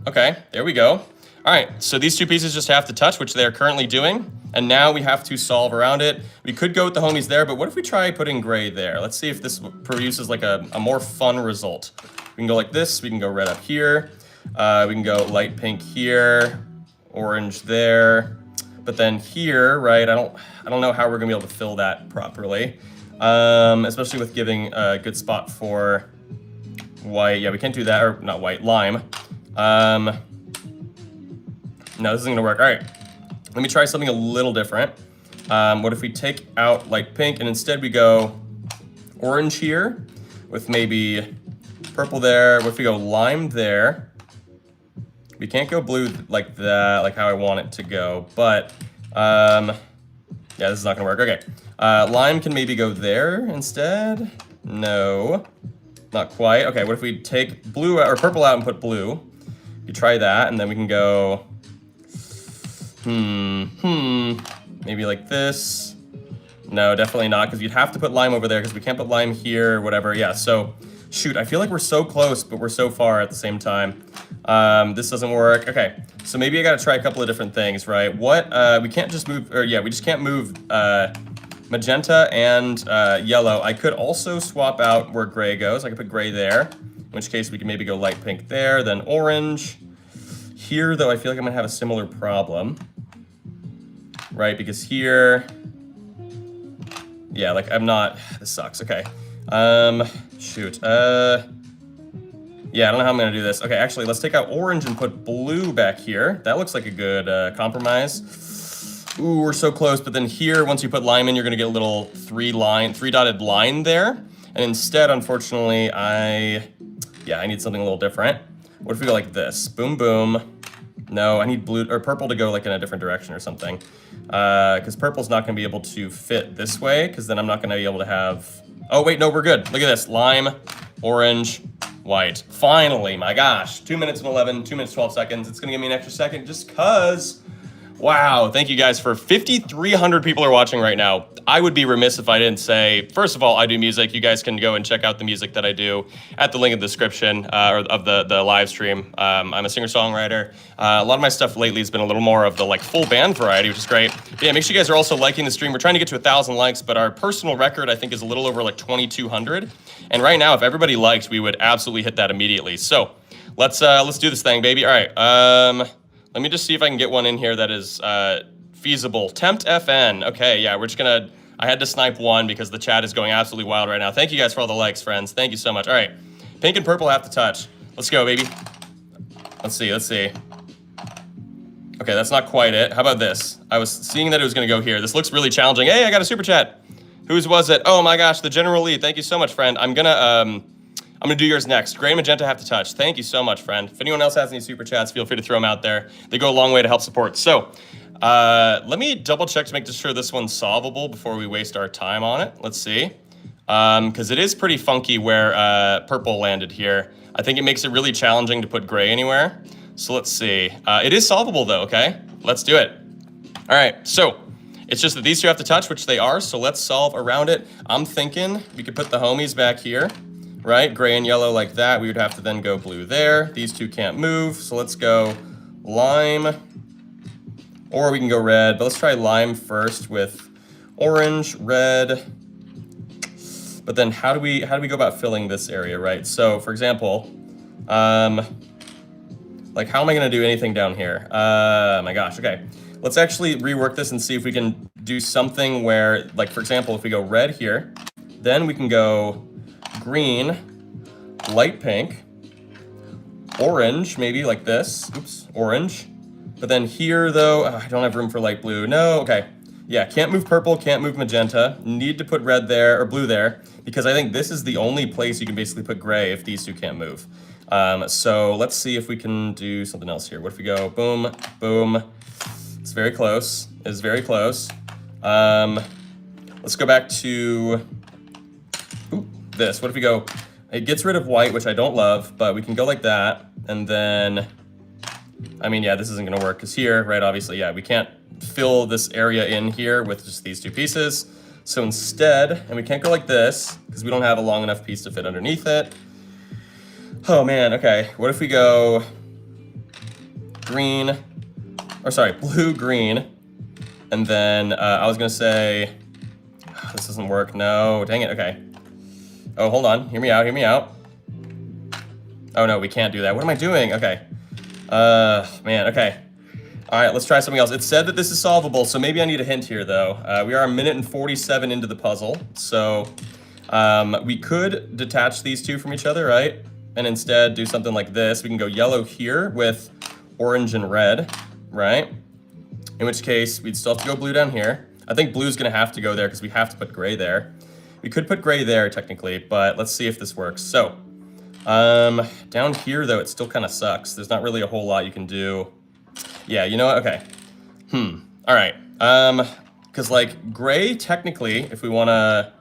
okay, there we go. All right, so these two pieces just have to touch, which they're currently doing. And now we have to solve around it. We could go with the homies there, but what if we try putting gray there? Let's see if this produces like a more fun result. We can go like this. We can go red up here. We can go light pink here, orange there. But then here, right, I don't know how we're gonna be able to fill that properly. Especially with giving a good spot for white. Yeah, we can't do that, or not white, lime. No, this isn't gonna work. All right, let me try something a little different. What if we take out light pink and instead we go orange here with maybe purple there. What if we go lime there? We can't go blue like that, like how I want it to go, but yeah, this is not gonna work. Okay, lime can maybe go there instead. No, not quite. Okay, what if we take blue or purple out and put blue? You try that, and then we can go, maybe like this. No, definitely not, because you'd have to put lime over there, because we can't put lime here or whatever. Yeah, so shoot, I feel like we're so close, but we're so far at the same time. This doesn't work. Okay, so maybe I gotta try a couple of different things, right? What, we can't just move, or yeah, we just can't move magenta and yellow. I could also swap out where gray goes. I could put gray there, in which case we can maybe go light pink there, then orange. Here, though, I feel like I'm gonna have a similar problem, right? Because here, yeah, like I'm not, this sucks, okay. Shoot, yeah, I don't know how I'm gonna do this. Okay, actually, let's take out orange and put blue back here. That looks like a good compromise. Ooh, we're so close, but then here, once you put lime in, you're gonna get a little three-dotted line there. And instead, unfortunately, I need something a little different. What if we go like this? Boom, boom. No, I need blue or purple to go like in a different direction or something. Because purple's not gonna be able to fit this way, because then I'm not gonna be able to have, oh wait, no, we're good. Look at this, lime, orange, white. Finally, my gosh, 2 minutes and 11, 2 minutes, 12 seconds. It's gonna give me an extra second just cause Wow, thank you guys for 5,300 people are watching right now. I would be remiss if I didn't say, first of all, I do music. You guys can go and check out the music that I do at the link in the description or of the live stream. I'm a singer-songwriter. A lot of my stuff lately has been a little more of the like full band variety, which is great. But yeah, make sure you guys are also liking the stream. We're trying to get to 1,000 likes, but our personal record, I think, is a little over like 2,200. And right now, if everybody liked, we would absolutely hit that immediately. So let's do this thing, baby. All right. Let me just see if I can get one in here that is feasible. Tempt FN. Okay, yeah, we're just gonna, I had to snipe one because the chat is going absolutely wild right now. Thank you guys for all the likes, friends. Thank you so much. All right, pink and purple have to touch. Let's go, baby. Let's see. Okay, that's not quite it. How about this? I was seeing that it was gonna go here. This looks really challenging. Hey, I got a super chat. Whose was it? Oh my gosh, the General Lee. Thank you so much, friend. I'm gonna do yours next. Gray and magenta have to touch. Thank you so much, friend. If anyone else has any super chats, feel free to throw them out there. They go a long way to help support. So let me double check to make sure this one's solvable before we waste our time on it. Let's see. Because it is pretty funky where purple landed here. I think it makes it really challenging to put gray anywhere. So let's see. It is solvable though, okay? Let's do it. All right, so it's just that these two have to touch, which they are, so let's solve around it. I'm thinking we could put the homies back here. Right, gray and yellow like that. We would have to then go blue there. These two can't move, so let's go lime, or we can go red, but let's try lime first with orange, red. But then how do we go about filling this area, right? So for example, like how am I gonna do anything down here? My gosh, okay. Let's actually rework this and see if we can do something where, like for example, if we go red here, then we can go green, light pink, orange, maybe like this. Oops, orange. But then here though, I don't have room for light blue. No, okay. Yeah, can't move purple, can't move magenta. Need to put red there, or blue there, because I think this is the only place you can basically put gray if these two can't move. So let's see if we can do something else here. What if we go boom, boom. It's very close, it's very close. Let's go back to this. What if we go, it gets rid of white, which I don't love, but we can go like that. And then, I mean, yeah, this isn't gonna work because here, right, obviously, yeah, we can't fill this area in here with just these two pieces. So instead, and we can't go like this because we don't have a long enough piece to fit underneath it. Oh man, okay. What if we go green, or sorry, blue, green. And then I was gonna say, this doesn't work, no, dang it, okay. Oh, hold on, hear me out, hear me out. Oh no, we can't do that. What am I doing? Okay. Man, okay. All right, let's try something else. It said that this is solvable, so maybe I need a hint here though. We are 1:47 into the puzzle. So we could detach these two from each other, right? And instead do something like this. We can go yellow here with orange and red, right? In which case we'd still have to go blue down here. I think blue's gonna have to go there because we have to put gray there. We could put gray there technically, but let's see if this works. So down here though, it still kind of sucks. There's not really a whole lot you can do. Yeah, you know what? Okay. All right. Because like gray technically, if we want to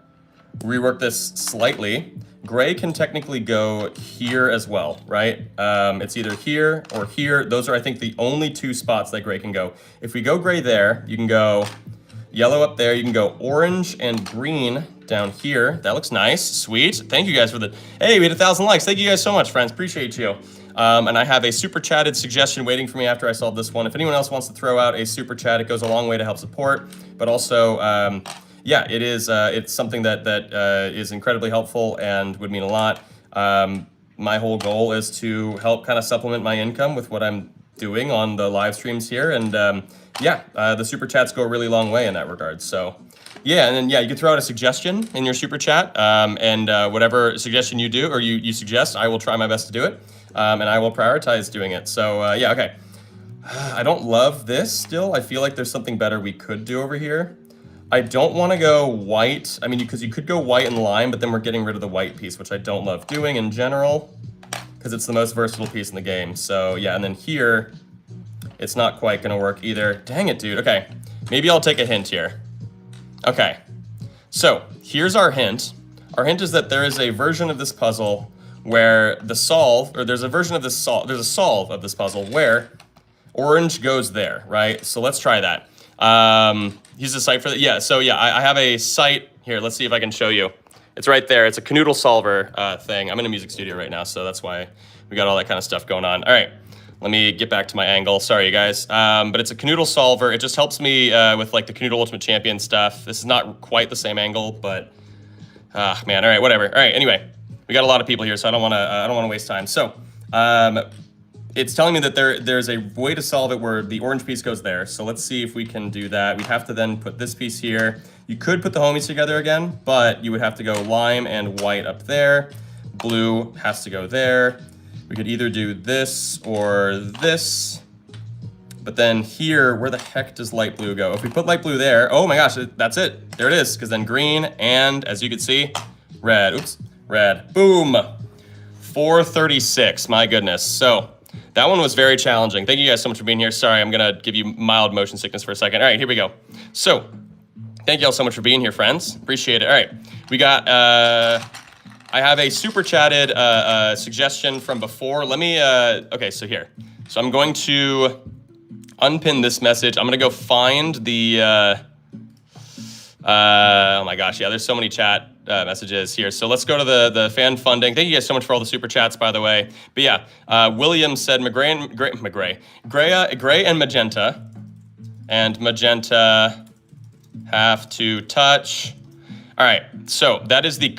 rework this slightly, gray can technically go here as well, right? It's either here or here. Those are, I think, the only two spots that gray can go. If we go gray there, you can go yellow up there. You can go orange and green down here. That looks nice. Sweet. Thank you guys for the, hey, we had 1,000 likes. Thank you guys so much, friends. Appreciate you. And I have a super chatted suggestion waiting for me after I solve this one. If anyone else wants to throw out a super chat, it goes a long way to help support. But also, yeah, it is. It's something that is incredibly helpful and would mean a lot. My whole goal is to help kind of supplement my income with what I'm doing on the live streams here. And yeah, the super chats go a really long way in that regard. So yeah, and then yeah, you can throw out a suggestion in your super chat, and whatever suggestion you do or you suggest, I will try my best to do it. And I will prioritize doing it. So yeah, okay. I don't love this still. I feel like there's something better we could do over here. I don't want to go white. I mean, because you could go white and lime, but then we're getting rid of the white piece, which I don't love doing in general, because it's the most versatile piece in the game. So yeah, and then here, it's not quite going to work either. Dang it, dude. Okay, maybe I'll take a hint here. Okay, so here's our hint. Our hint is that there is a version of this puzzle where the solve, or there's a version of this solve, there's a solve of this puzzle where Orange goes there, right? So let's try that. Use the site for that. Yeah, so yeah, I have a site here. Let's see if I can show you. It's right there. It's a Kanoodle solver thing. I'm in a music studio right now, so that's why we got all that kind of stuff going on. All right, let me get back to my angle. Sorry, you guys. But it's a Kanoodle solver. It just helps me with like the Kanoodle Ultimate Champion stuff. This is not quite the same angle, but man, all right, whatever. All right, anyway, we got a lot of people here, so I don't want to waste time. So it's telling me that there's a way to solve it where the orange piece goes there. So let's see if we can do that. We have to then put this piece here. You could put the homies together again, but you would have to go lime and white up there. Blue has to go there. We could either do this or this. But then here, where the heck does light blue go? If we put light blue there, oh my gosh, that's it. There it is, because then green and, as you can see, red. Oops, red. Boom. 436, my goodness. So that one was very challenging. Thank you guys so much for being here. Sorry, I'm gonna give you mild motion sickness for a second. All right, here we go. So, thank you all so much for being here, friends. Appreciate it. All right, we got, I have a super chatted suggestion from before. Let me, okay, so here. So I'm going to unpin this message. I'm gonna go find the, oh my gosh, yeah, there's so many chat messages here. So let's go to the fan funding. Thank you guys so much for all the super chats, by the way. But yeah, William said gray and magenta. And magenta have to touch. All right, so that is the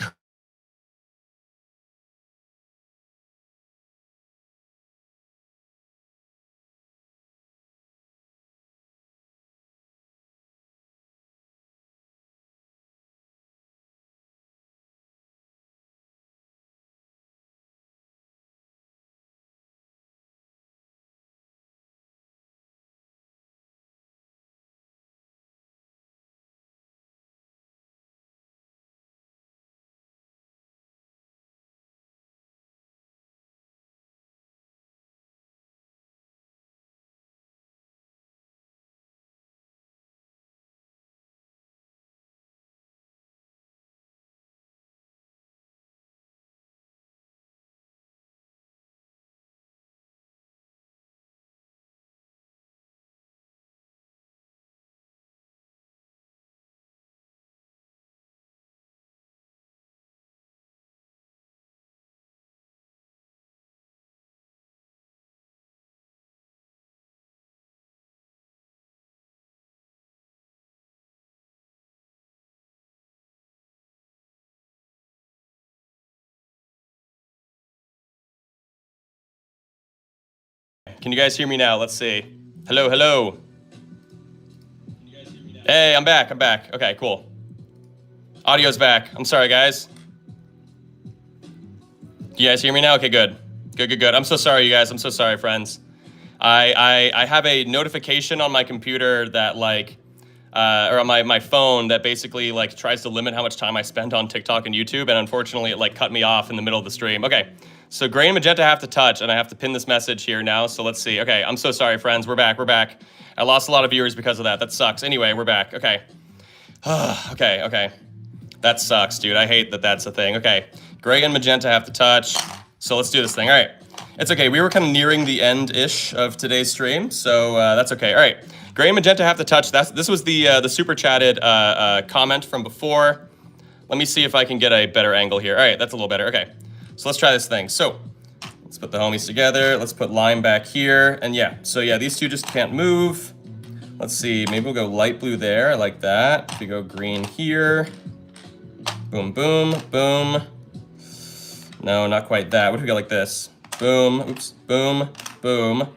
Can you guys hear me now? Let's see. Hello, hello. Hey, I'm back. Okay, cool. Audio's back. I'm sorry, guys. You guys hear me now? Okay, good. Good. I'm so sorry, you guys. I'm so sorry, friends. I have a notification on my computer that like, or on my phone that basically like tries to limit how much time I spend on TikTok and YouTube, and unfortunately it like cut me off in the middle of the stream. Okay, so gray and magenta have to touch, and I have to pin this message here now, so let's see. Okay, I'm so sorry, friends. We're back. I lost a lot of viewers because of that. That sucks. Anyway, we're back. Okay. Okay. That sucks, dude. I hate that that's a thing. Okay, gray and magenta have to touch, so let's do this thing. All right. It's okay. We were kind of nearing the end-ish of today's stream, so that's okay. All right. Gray and magenta have to touch. This was the super chatted comment from before. Let me see if I can get a better angle here. All right, that's a little better. Okay, so let's try this thing. So let's put the homies together. Let's put lime back here. And yeah, so yeah, these two just can't move. Let's see, maybe we'll go light blue there. I like that. If we go green here. Boom, boom, boom. No, not quite that. What if we go like this? Boom, oops, boom, boom.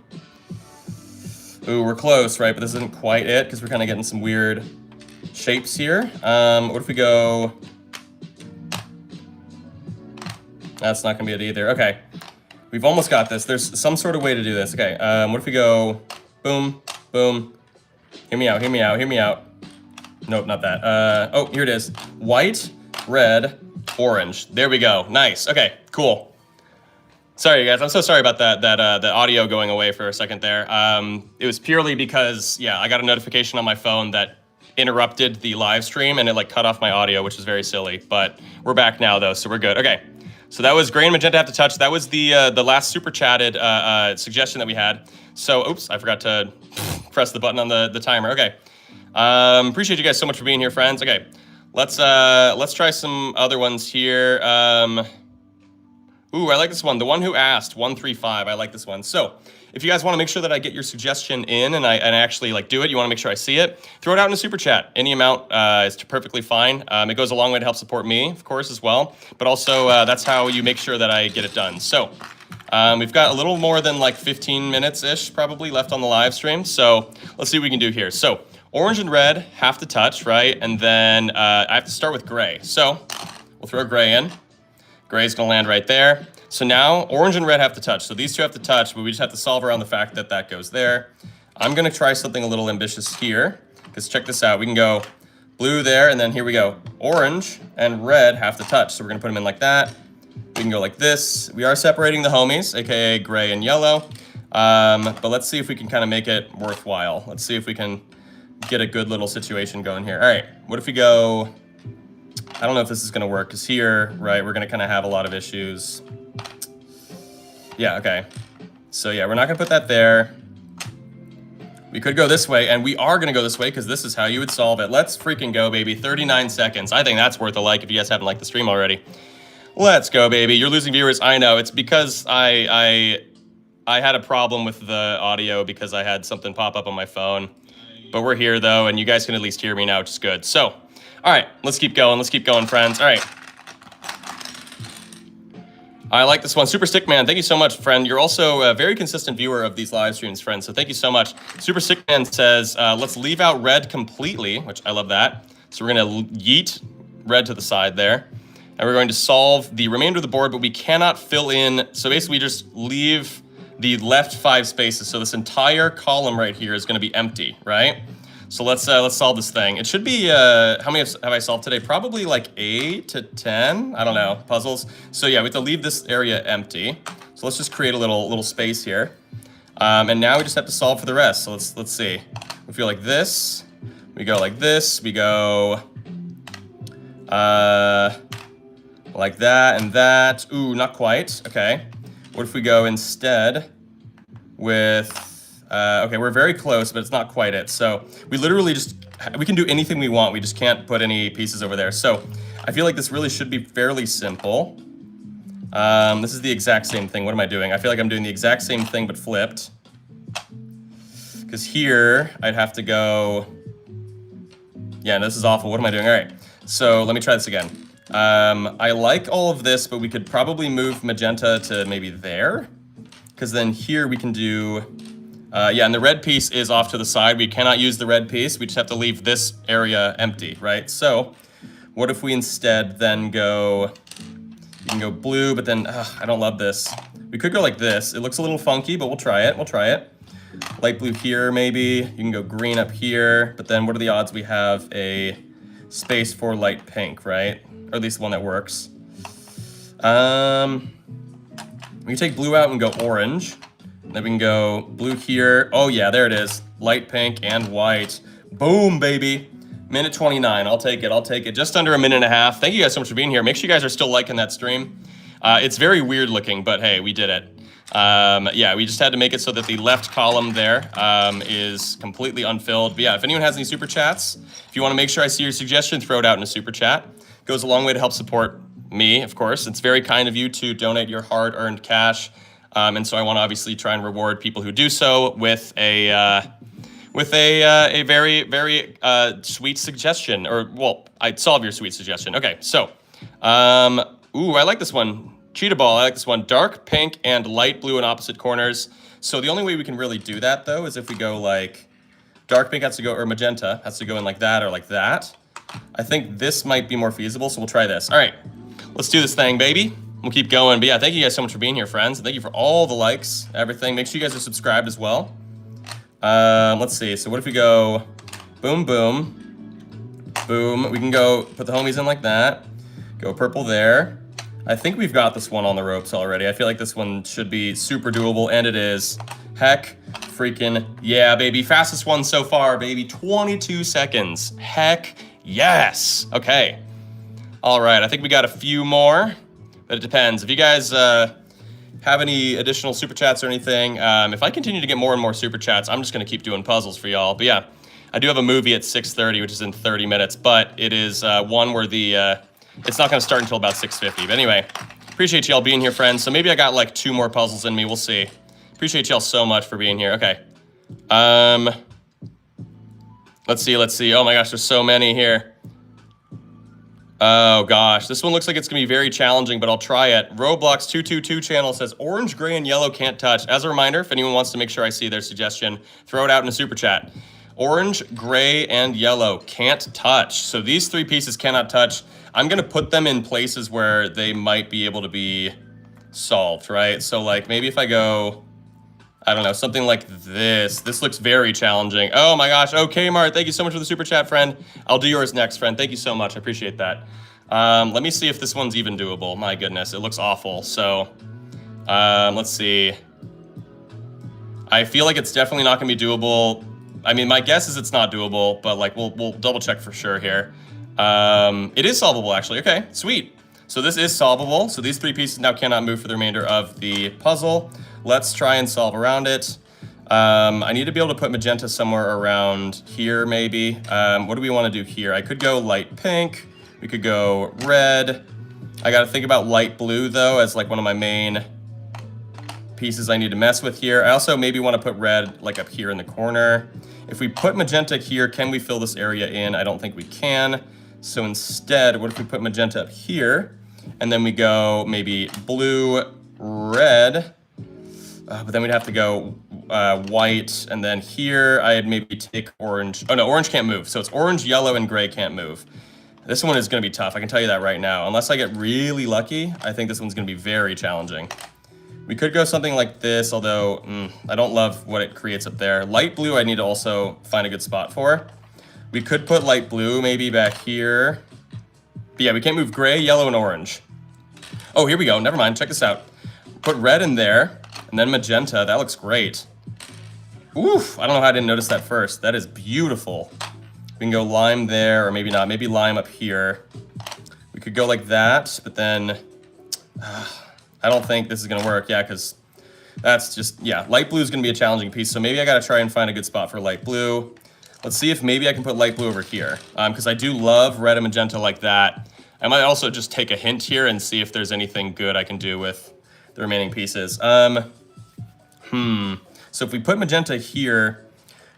Ooh, we're close, right? But this isn't quite it because we're kind of getting some weird shapes here. What if we go... That's not gonna be it either. Okay, we've almost got this. There's some sort of way to do this. Okay, what if we go boom, boom. Hear me out. Nope, not that. Oh, here it is. White, red, orange. There we go. Nice. Okay, cool. Sorry, guys. I'm so sorry about that. The audio going away for a second there. It was purely because, yeah, I got a notification on my phone that interrupted the live stream and it like cut off my audio, which is very silly. But we're back now, though, so we're good. Okay. So that was gray and magenta have to touch. That was the last super chatted suggestion that we had. So, oops, I forgot to press the button on the timer. Okay. Appreciate you guys so much for being here, friends. Okay, let's try some other ones here. Ooh, I like this one. The one who asked, 135. I like this one. So if you guys want to make sure that I get your suggestion in and I actually like do it, you want to make sure I see it, throw it out in a super chat. Any amount is perfectly fine. It goes a long way to help support me, of course, as well. But also that's how you make sure that I get it done. So we've got a little more than like 15 minutes-ish probably left on the live stream. So let's see what we can do here. So orange and red have to touch, right? And then I have to start with gray. So we'll throw gray in. Gray's gonna land right there. So now orange and red have to touch. So these two have to touch, but we just have to solve around the fact that that goes there. I'm gonna try something a little ambitious here, because check this out. We can go blue there, and then here we go. Orange and red have to touch. So we're gonna put them in like that. We can go like this. We are separating the homies, AKA gray and yellow. But let's see if we can kind of make it worthwhile. Let's see if we can get a good little situation going here. All right, what if we go, I don't know if this is gonna work, because here, right, we're gonna kind of have a lot of issues. Yeah, okay. So yeah, we're not gonna put that there. We could go this way, and we are gonna go this way, because this is how you would solve it. Let's freaking go, baby. 39 seconds. I think that's worth a like if you guys haven't liked the stream already. Let's go, baby. You're losing viewers, I know. It's because I had a problem with the audio because I had something pop up on my phone. But we're here, though, and you guys can at least hear me now, which is good. So, all right, let's keep going. Let's keep going, friends. All right. I like this one. Super Stickman, thank you so much, friend. You're also a very consistent viewer of these live streams, friend, so thank you so much. Super Stickman says, let's leave out red completely, which I love that. So we're going to yeet red to the side there. And we're going to solve the remainder of the board, but we cannot fill in. So basically, we just leave the left 5 spaces. So this entire column right here is going to be empty, right? So let's solve this thing. It should be, how many have I solved today? Probably like 8 to 10, I don't know, puzzles. So yeah, we have to leave this area empty. So let's just create a little space here. And now we just have to solve for the rest. So let's see. We feel like this, we go like this, we go like that and that. Ooh, not quite, okay. What if we go instead with, okay, we're very close, but it's not quite it. So we literally we can do anything we want. We just can't put any pieces over there. So I feel like this really should be fairly simple. This is the exact same thing. What am I doing? I feel like I'm doing the exact same thing, but flipped. Because here, I'd have to go, yeah, this is awful. What am I doing? All right, so let me try this again. I like all of this, but we could probably move magenta to maybe there. Because then here we can do, yeah, and the red piece is off to the side. We cannot use the red piece. We just have to leave this area empty, right? So what if we instead then go, you can go blue, but then, I don't love this. We could go like this. It looks a little funky, but we'll try it. We'll try it. Light blue here, maybe. You can go green up here. But then what are the odds we have a space for light pink, right? Or at least one that works. We can take blue out and go orange. Then we can go blue here. Oh yeah, there it is. Light pink and white. Boom, baby. Minute 29. I'll take it. I'll take it. Just under a minute and a half. Thank you guys so much for being here. Make sure you guys are still liking that stream. It's very weird looking, but hey, we did it. Yeah, we just had to make it so that the left column there is completely unfilled. But yeah, if anyone has any super chats, if you want to make sure I see your suggestion, throw it out in a super chat. Goes a long way to help support me, of course. It's very kind of you to donate your hard-earned cash. And so I want to obviously try and reward people who do so with a very, very sweet suggestion. Or, well, I'd solve your sweet suggestion. Okay, so, ooh, I like this one. Cheetah ball, I like this one. Dark pink and light blue in opposite corners. So the only way we can really do that, though, is if we go like, dark pink has to go, or magenta has to go in like that or like that. I think this might be more feasible, so we'll try this. All right, let's do this thing, baby. We'll keep going. But yeah, thank you guys so much for being here, friends. Thank you for all the likes, everything. Make sure you guys are subscribed as well. Let's see. So what if we go boom, boom, boom. We can go put the homies in like that. Go purple there. I think we've got this one on the ropes already. I feel like this one should be super doable, and it is. Heck freaking yeah, baby. Fastest one so far, baby. 22 seconds. Heck yes. Okay. All right, I think we got a few more. But it depends. If you guys have any additional super chats or anything, if I continue to get more and more super chats, I'm just going to keep doing puzzles for y'all. But yeah, I do have a movie at 6:30, which is in 30 minutes, but it is one where it's not going to start until about 6:50. But anyway, appreciate y'all being here, friends. So maybe I got like 2 more puzzles in me. We'll see. Appreciate y'all so much for being here. Okay. Let's see. Oh my gosh, there's so many here. Oh gosh, this one looks like it's gonna be very challenging, but I'll try it. Roblox 222 channel says orange, gray, and yellow can't touch. As a reminder, if anyone wants to make sure I see their suggestion, throw it out in a super chat. Orange, gray, and yellow can't touch. So these 3 pieces cannot touch. I'm gonna put them in places where they might be able to be solved, right? So like maybe if I go, I don't know, something like this. This looks very challenging. Oh my gosh. Okay, Mart, thank you so much for the super chat, friend. I'll do yours next, friend. Thank you so much. I appreciate that. Let me see if this one's even doable. My goodness, it looks awful. So, let's see. I feel like it's definitely not gonna be doable. I mean, my guess is it's not doable, but like we'll double check for sure here. It is solvable, actually. Okay, sweet. So this is solvable. So these 3 pieces now cannot move for the remainder of the puzzle. Let's try and solve around it. I need to be able to put magenta somewhere around here, maybe. What do we want to do here? I could go light pink. We could go red. I got to think about light blue, though, as like one of my main pieces I need to mess with here. I also maybe want to put red like up here in the corner. If we put magenta here, can we fill this area in? I don't think we can. So instead, what if we put magenta up here? And then we go maybe blue, red. But then we'd have to go white, and then here I'd maybe take orange. Oh no, orange can't move. So it's orange, yellow, and gray can't move. This one is going to be tough. I can tell you that right now. Unless I get really lucky, I think this one's going to be very challenging. We could go something like this, although I don't love what it creates up there. Light blue I need to also find a good spot for. We could put light blue maybe back here. But yeah, we can't move gray, yellow, and orange. Oh, here we go. Never mind. Check this out. Put red in there. And then magenta, that looks great. Oof, I don't know how I didn't notice that first. That is beautiful. We can go lime there, or maybe not. Maybe lime up here. We could go like that, but then I don't think this is gonna work. Yeah, because that's just, yeah, light blue is gonna be a challenging piece. So maybe I gotta try and find a good spot for light blue. Let's see if maybe I can put light blue over here. Because I do love red and magenta like that. I might also just take a hint here and see if there's anything good I can do with the remaining pieces. So if we put magenta here,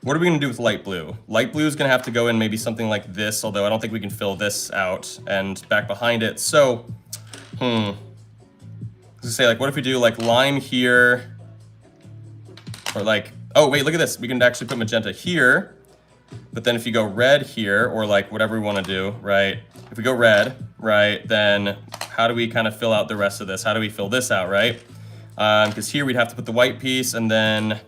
what are we gonna do with light blue? Light blue is gonna have to go in maybe something like this, although I don't think we can fill this out and back behind it. So, let's say like, what if we do like lime here, or like, oh wait, look at this. We can actually put magenta here, but then if you go red here, or like whatever we wanna do, right? If we go red, right, then how do we kind of fill out the rest of this? How do we fill this out, right? Because here we'd have to put the white piece, and then,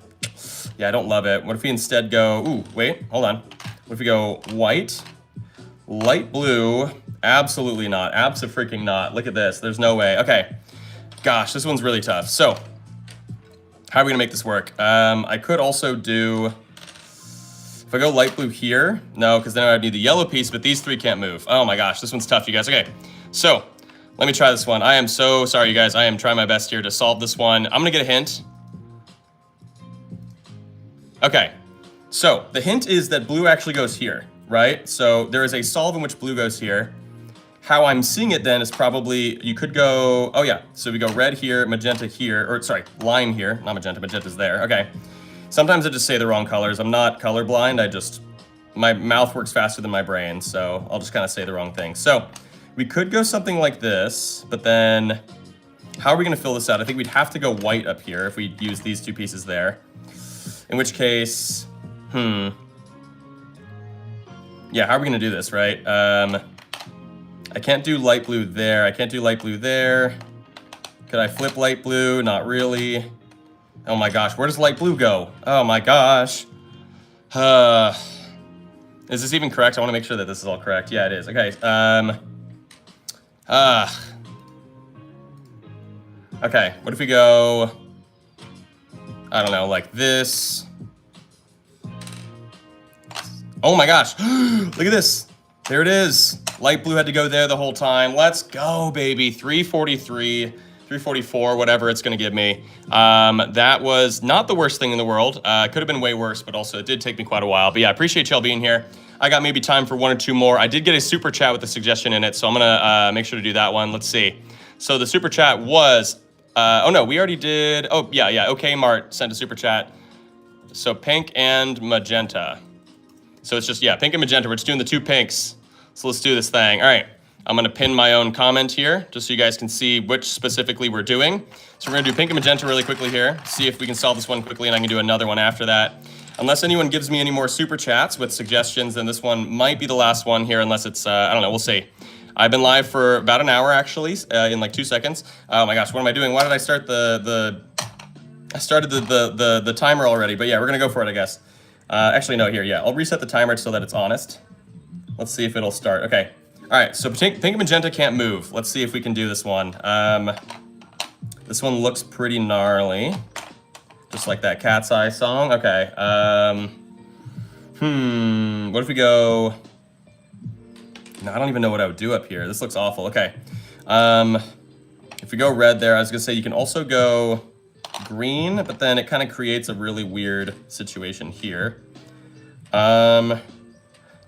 yeah, I don't love it. What if we instead go, ooh, wait, hold on. What if we go white, light blue, absolutely not, abso-freaking not. Look at this, there's no way. Okay, gosh, this one's really tough. So, how are we gonna make this work? I could also do, if I go light blue here, no, because then I'd need the yellow piece, but these 3 can't move. Oh my gosh, this one's tough, you guys. Okay, so, let me try this one. I am so sorry, you guys. I am trying my best here to solve this one. I'm gonna get a hint. Okay, so the hint is that blue actually goes here, right? So there is a solve in which blue goes here. How I'm seeing it then is probably, you could go, oh yeah, so we go red here, magenta here, or sorry, lime here, not magenta, magenta's there, okay. Sometimes I just say the wrong colors. I'm not colorblind, my mouth works faster than my brain, so I'll just kind of say the wrong thing. So, we could go something like this, but then how are we going to fill this out? I think we'd have to go white up here if we use these 2 pieces there. In which case, yeah, how are we going to do this, right? I can't do light blue there. I can't do light blue there. Could I flip light blue? Not really. Oh my gosh, where does light blue go? Oh my gosh. Is this even correct? I want to make sure that this is all correct. Yeah, it is. Okay, okay, what if we go, I don't know, like this? Oh my gosh, look at this. There it is. Light blue had to go there the whole time. Let's go, baby. 343, 344, whatever it's going to give me. That was not the worst thing in the world. Could have been way worse, but also it did take me quite a while. But yeah, I appreciate y'all being here. I got maybe time for 1 or 2 more. I did get a super chat with a suggestion in it, so I'm going to make sure to do that one. Let's see. So the super chat was, oh no, we already did. Oh, yeah. Okay, Mart sent a super chat. So pink and magenta. So it's just, yeah, pink and magenta. We're just doing the 2 pinks. So let's do this thing. All right. I'm going to pin my own comment here just so you guys can see which specifically we're doing. So we're going to do pink and magenta really quickly here. See if we can solve this one quickly, and I can do another one after that. Unless anyone gives me any more super chats with suggestions, then this one might be the last one here, unless it's, I don't know, we'll see. I've been live for about an hour, actually, in like 2 seconds. Oh my gosh, what am I doing? Why did I start I started the timer already, but yeah, we're going to go for it, I guess. Actually, no, here, yeah. I'll reset the timer so that it's honest. Let's see if it'll start. Okay. All right, so pink and magenta can't move. Let's see if we can do this one. This one looks pretty gnarly. Just like that Cat's Eye song. Okay. What if we go... No, I don't even know what I would do up here. This looks awful. Okay. If we go red there, I was going to say you can also go green, but then it kind of creates a really weird situation here.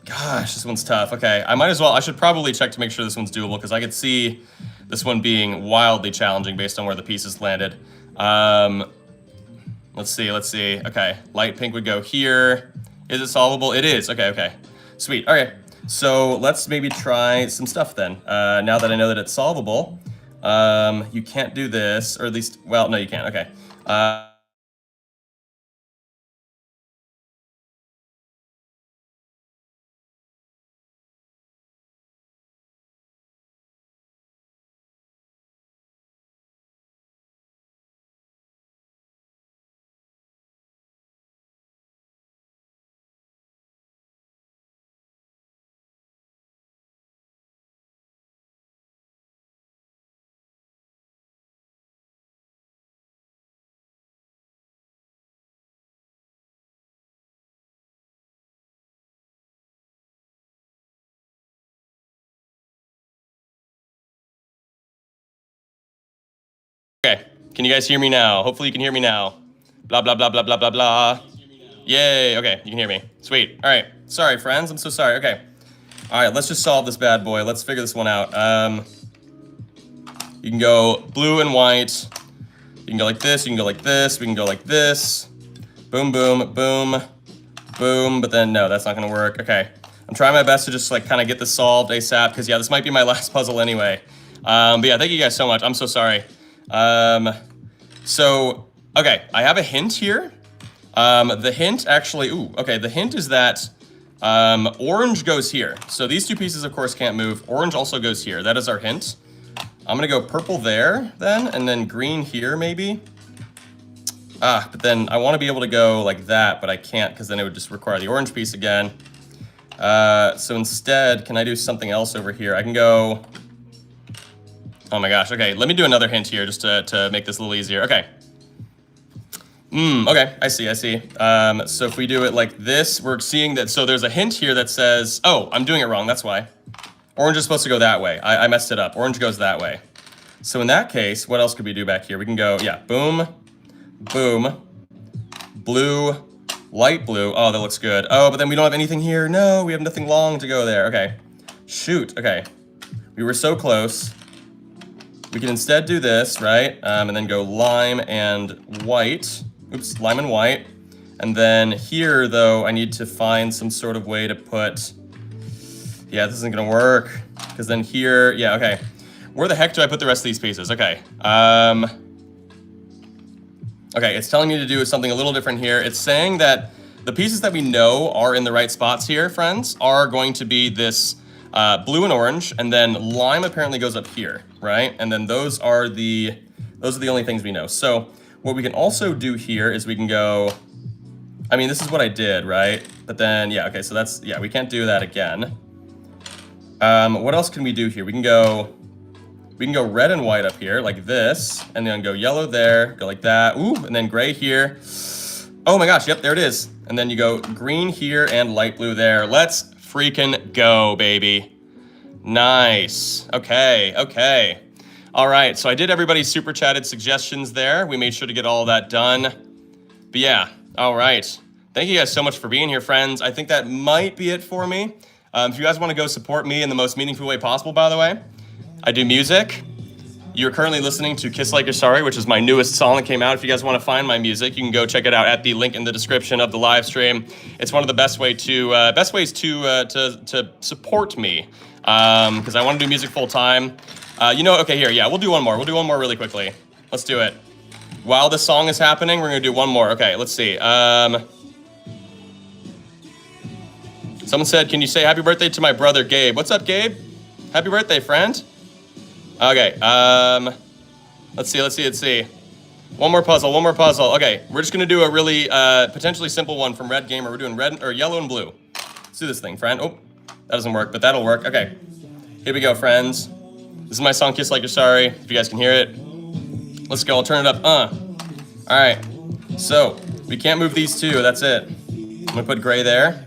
Gosh, this one's tough. Okay, I should probably check to make sure this one's doable, because I could see this one being wildly challenging based on where the pieces landed. Let's see. Okay, light pink would go here. Is it solvable? It is. Okay. Sweet. Okay, so let's maybe try some stuff then. Now that I know that it's solvable, you can't do this, or at least, well, no, you can't. Okay. Okay, can you guys hear me now? Hopefully you can hear me now. Blah, blah, blah, blah, blah, blah, blah. Yay, okay, you can hear me. Sweet. All right, sorry, friends, I'm so sorry. Okay. All right, let's just solve this bad boy. Let's figure this one out. You can go blue and white. You can go like this, you can go like this, we can go like this. Boom, boom, boom, boom, but then no, that's not gonna work. Okay, I'm trying my best to just like kind of get this solved ASAP, because yeah, this might be my last puzzle anyway. But yeah, thank you guys so much. I'm so sorry. So, okay, I have a hint here. The hint actually, the hint is that orange goes here. So these 2 pieces, of course, can't move. Orange also goes here. That is our hint. I'm gonna go purple there then, and then green here maybe. But then I want to be able to go like that, but I can't, because then it would just require the orange piece again. So instead, can I do something else over here? I can go... Oh my gosh, okay, let me do another hint here just to make this a little easier. Okay. Okay, I see. So if we do it like this, we're seeing that, so there's a hint here that says, oh, I'm doing it wrong, that's why. Orange is supposed to go that way. I messed it up. Orange goes that way. So in that case, what else could we do back here? We can go, yeah, boom, boom, blue, light blue. Oh, that looks good. Oh, but then we don't have anything here. No, we have nothing long to go there. Okay, shoot, okay. We were so close. We can instead do this, right? And then go lime and white. Oops, lime and white. And then here, though, I need to find some sort of way to put... Yeah, this isn't gonna work. Because then here, yeah, okay. Where the heck do I put the rest of these pieces? Okay. Okay, it's telling me to do something a little different here. It's saying that the pieces that we know are in the right spots here, friends, are going to be this blue and orange, and then lime apparently goes up here, right? And then those are the only things we know. So what we can also do here is we can go, I mean, this is what I did, right? But then, yeah, okay, so that's, yeah, we can't do that again. What else can we do here? We can go red and white up here, like this, and then go yellow there, go like that, ooh, and then gray here. Oh my gosh, yep, there it is. And then you go green here and light blue there. Let's freaking go, baby. Nice. Okay, okay. All right, so I did everybody's super chatted suggestions there. We made sure to get all that done. But yeah, all right. Thank you guys so much for being here, friends. I think that might be it for me. If you guys want to go support me in the most meaningful way possible, by the way, I do music. You're currently listening to Kiss Like You're Sorry, which is my newest song that came out. If you guys want to find my music, you can go check it out at the link in the description of the live stream. It's one of the best ways to support me because I want to do music full time. Okay, here, yeah, we'll do one more. We'll do one more really quickly. Let's do it. While this song is happening, we're gonna do one more. Okay, let's see. Someone said, "Can you say happy birthday to my brother Gabe?" What's up, Gabe? Happy birthday, friend. Okay, let's see. One more puzzle. Okay, we're just gonna do a really, potentially simple one from Red Gamer. We're doing red, or yellow and blue. Let's do this thing, friend. Oh, that doesn't work, but that'll work. Okay, here we go, friends. This is my song, Kiss Like You're Sorry, if you guys can hear it. Let's go, I'll turn it up, All right, so, we can't move these two, that's it. I'm gonna put gray there.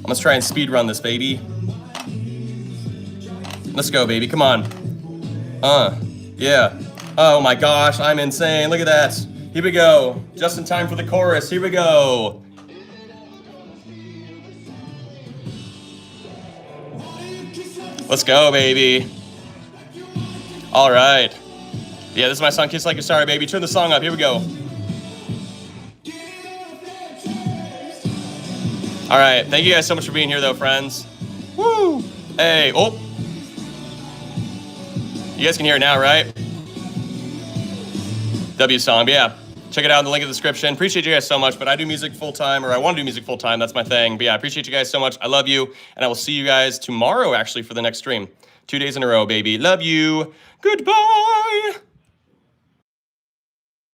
Let's try and speed run this, baby. Let's go, baby, come on. Yeah. Oh my gosh, I'm insane, look at that. Here we go, just in time for the chorus, here we go. Let's go, baby. All right. Yeah, this is my song, Kiss Like You're Sorry, baby. Turn the song up, here we go. All right, thank you guys so much for being here, though, friends. Woo! Hey, oh. You guys can hear it now, right? W song, but yeah. Check it out in the link in the description. Appreciate you guys so much, but I do music full-time, or I want to do music full-time. That's my thing. But yeah, I appreciate you guys so much. I love you, and I will see you guys tomorrow, actually, for the next stream. 2 days in a row, baby. Love you. Goodbye.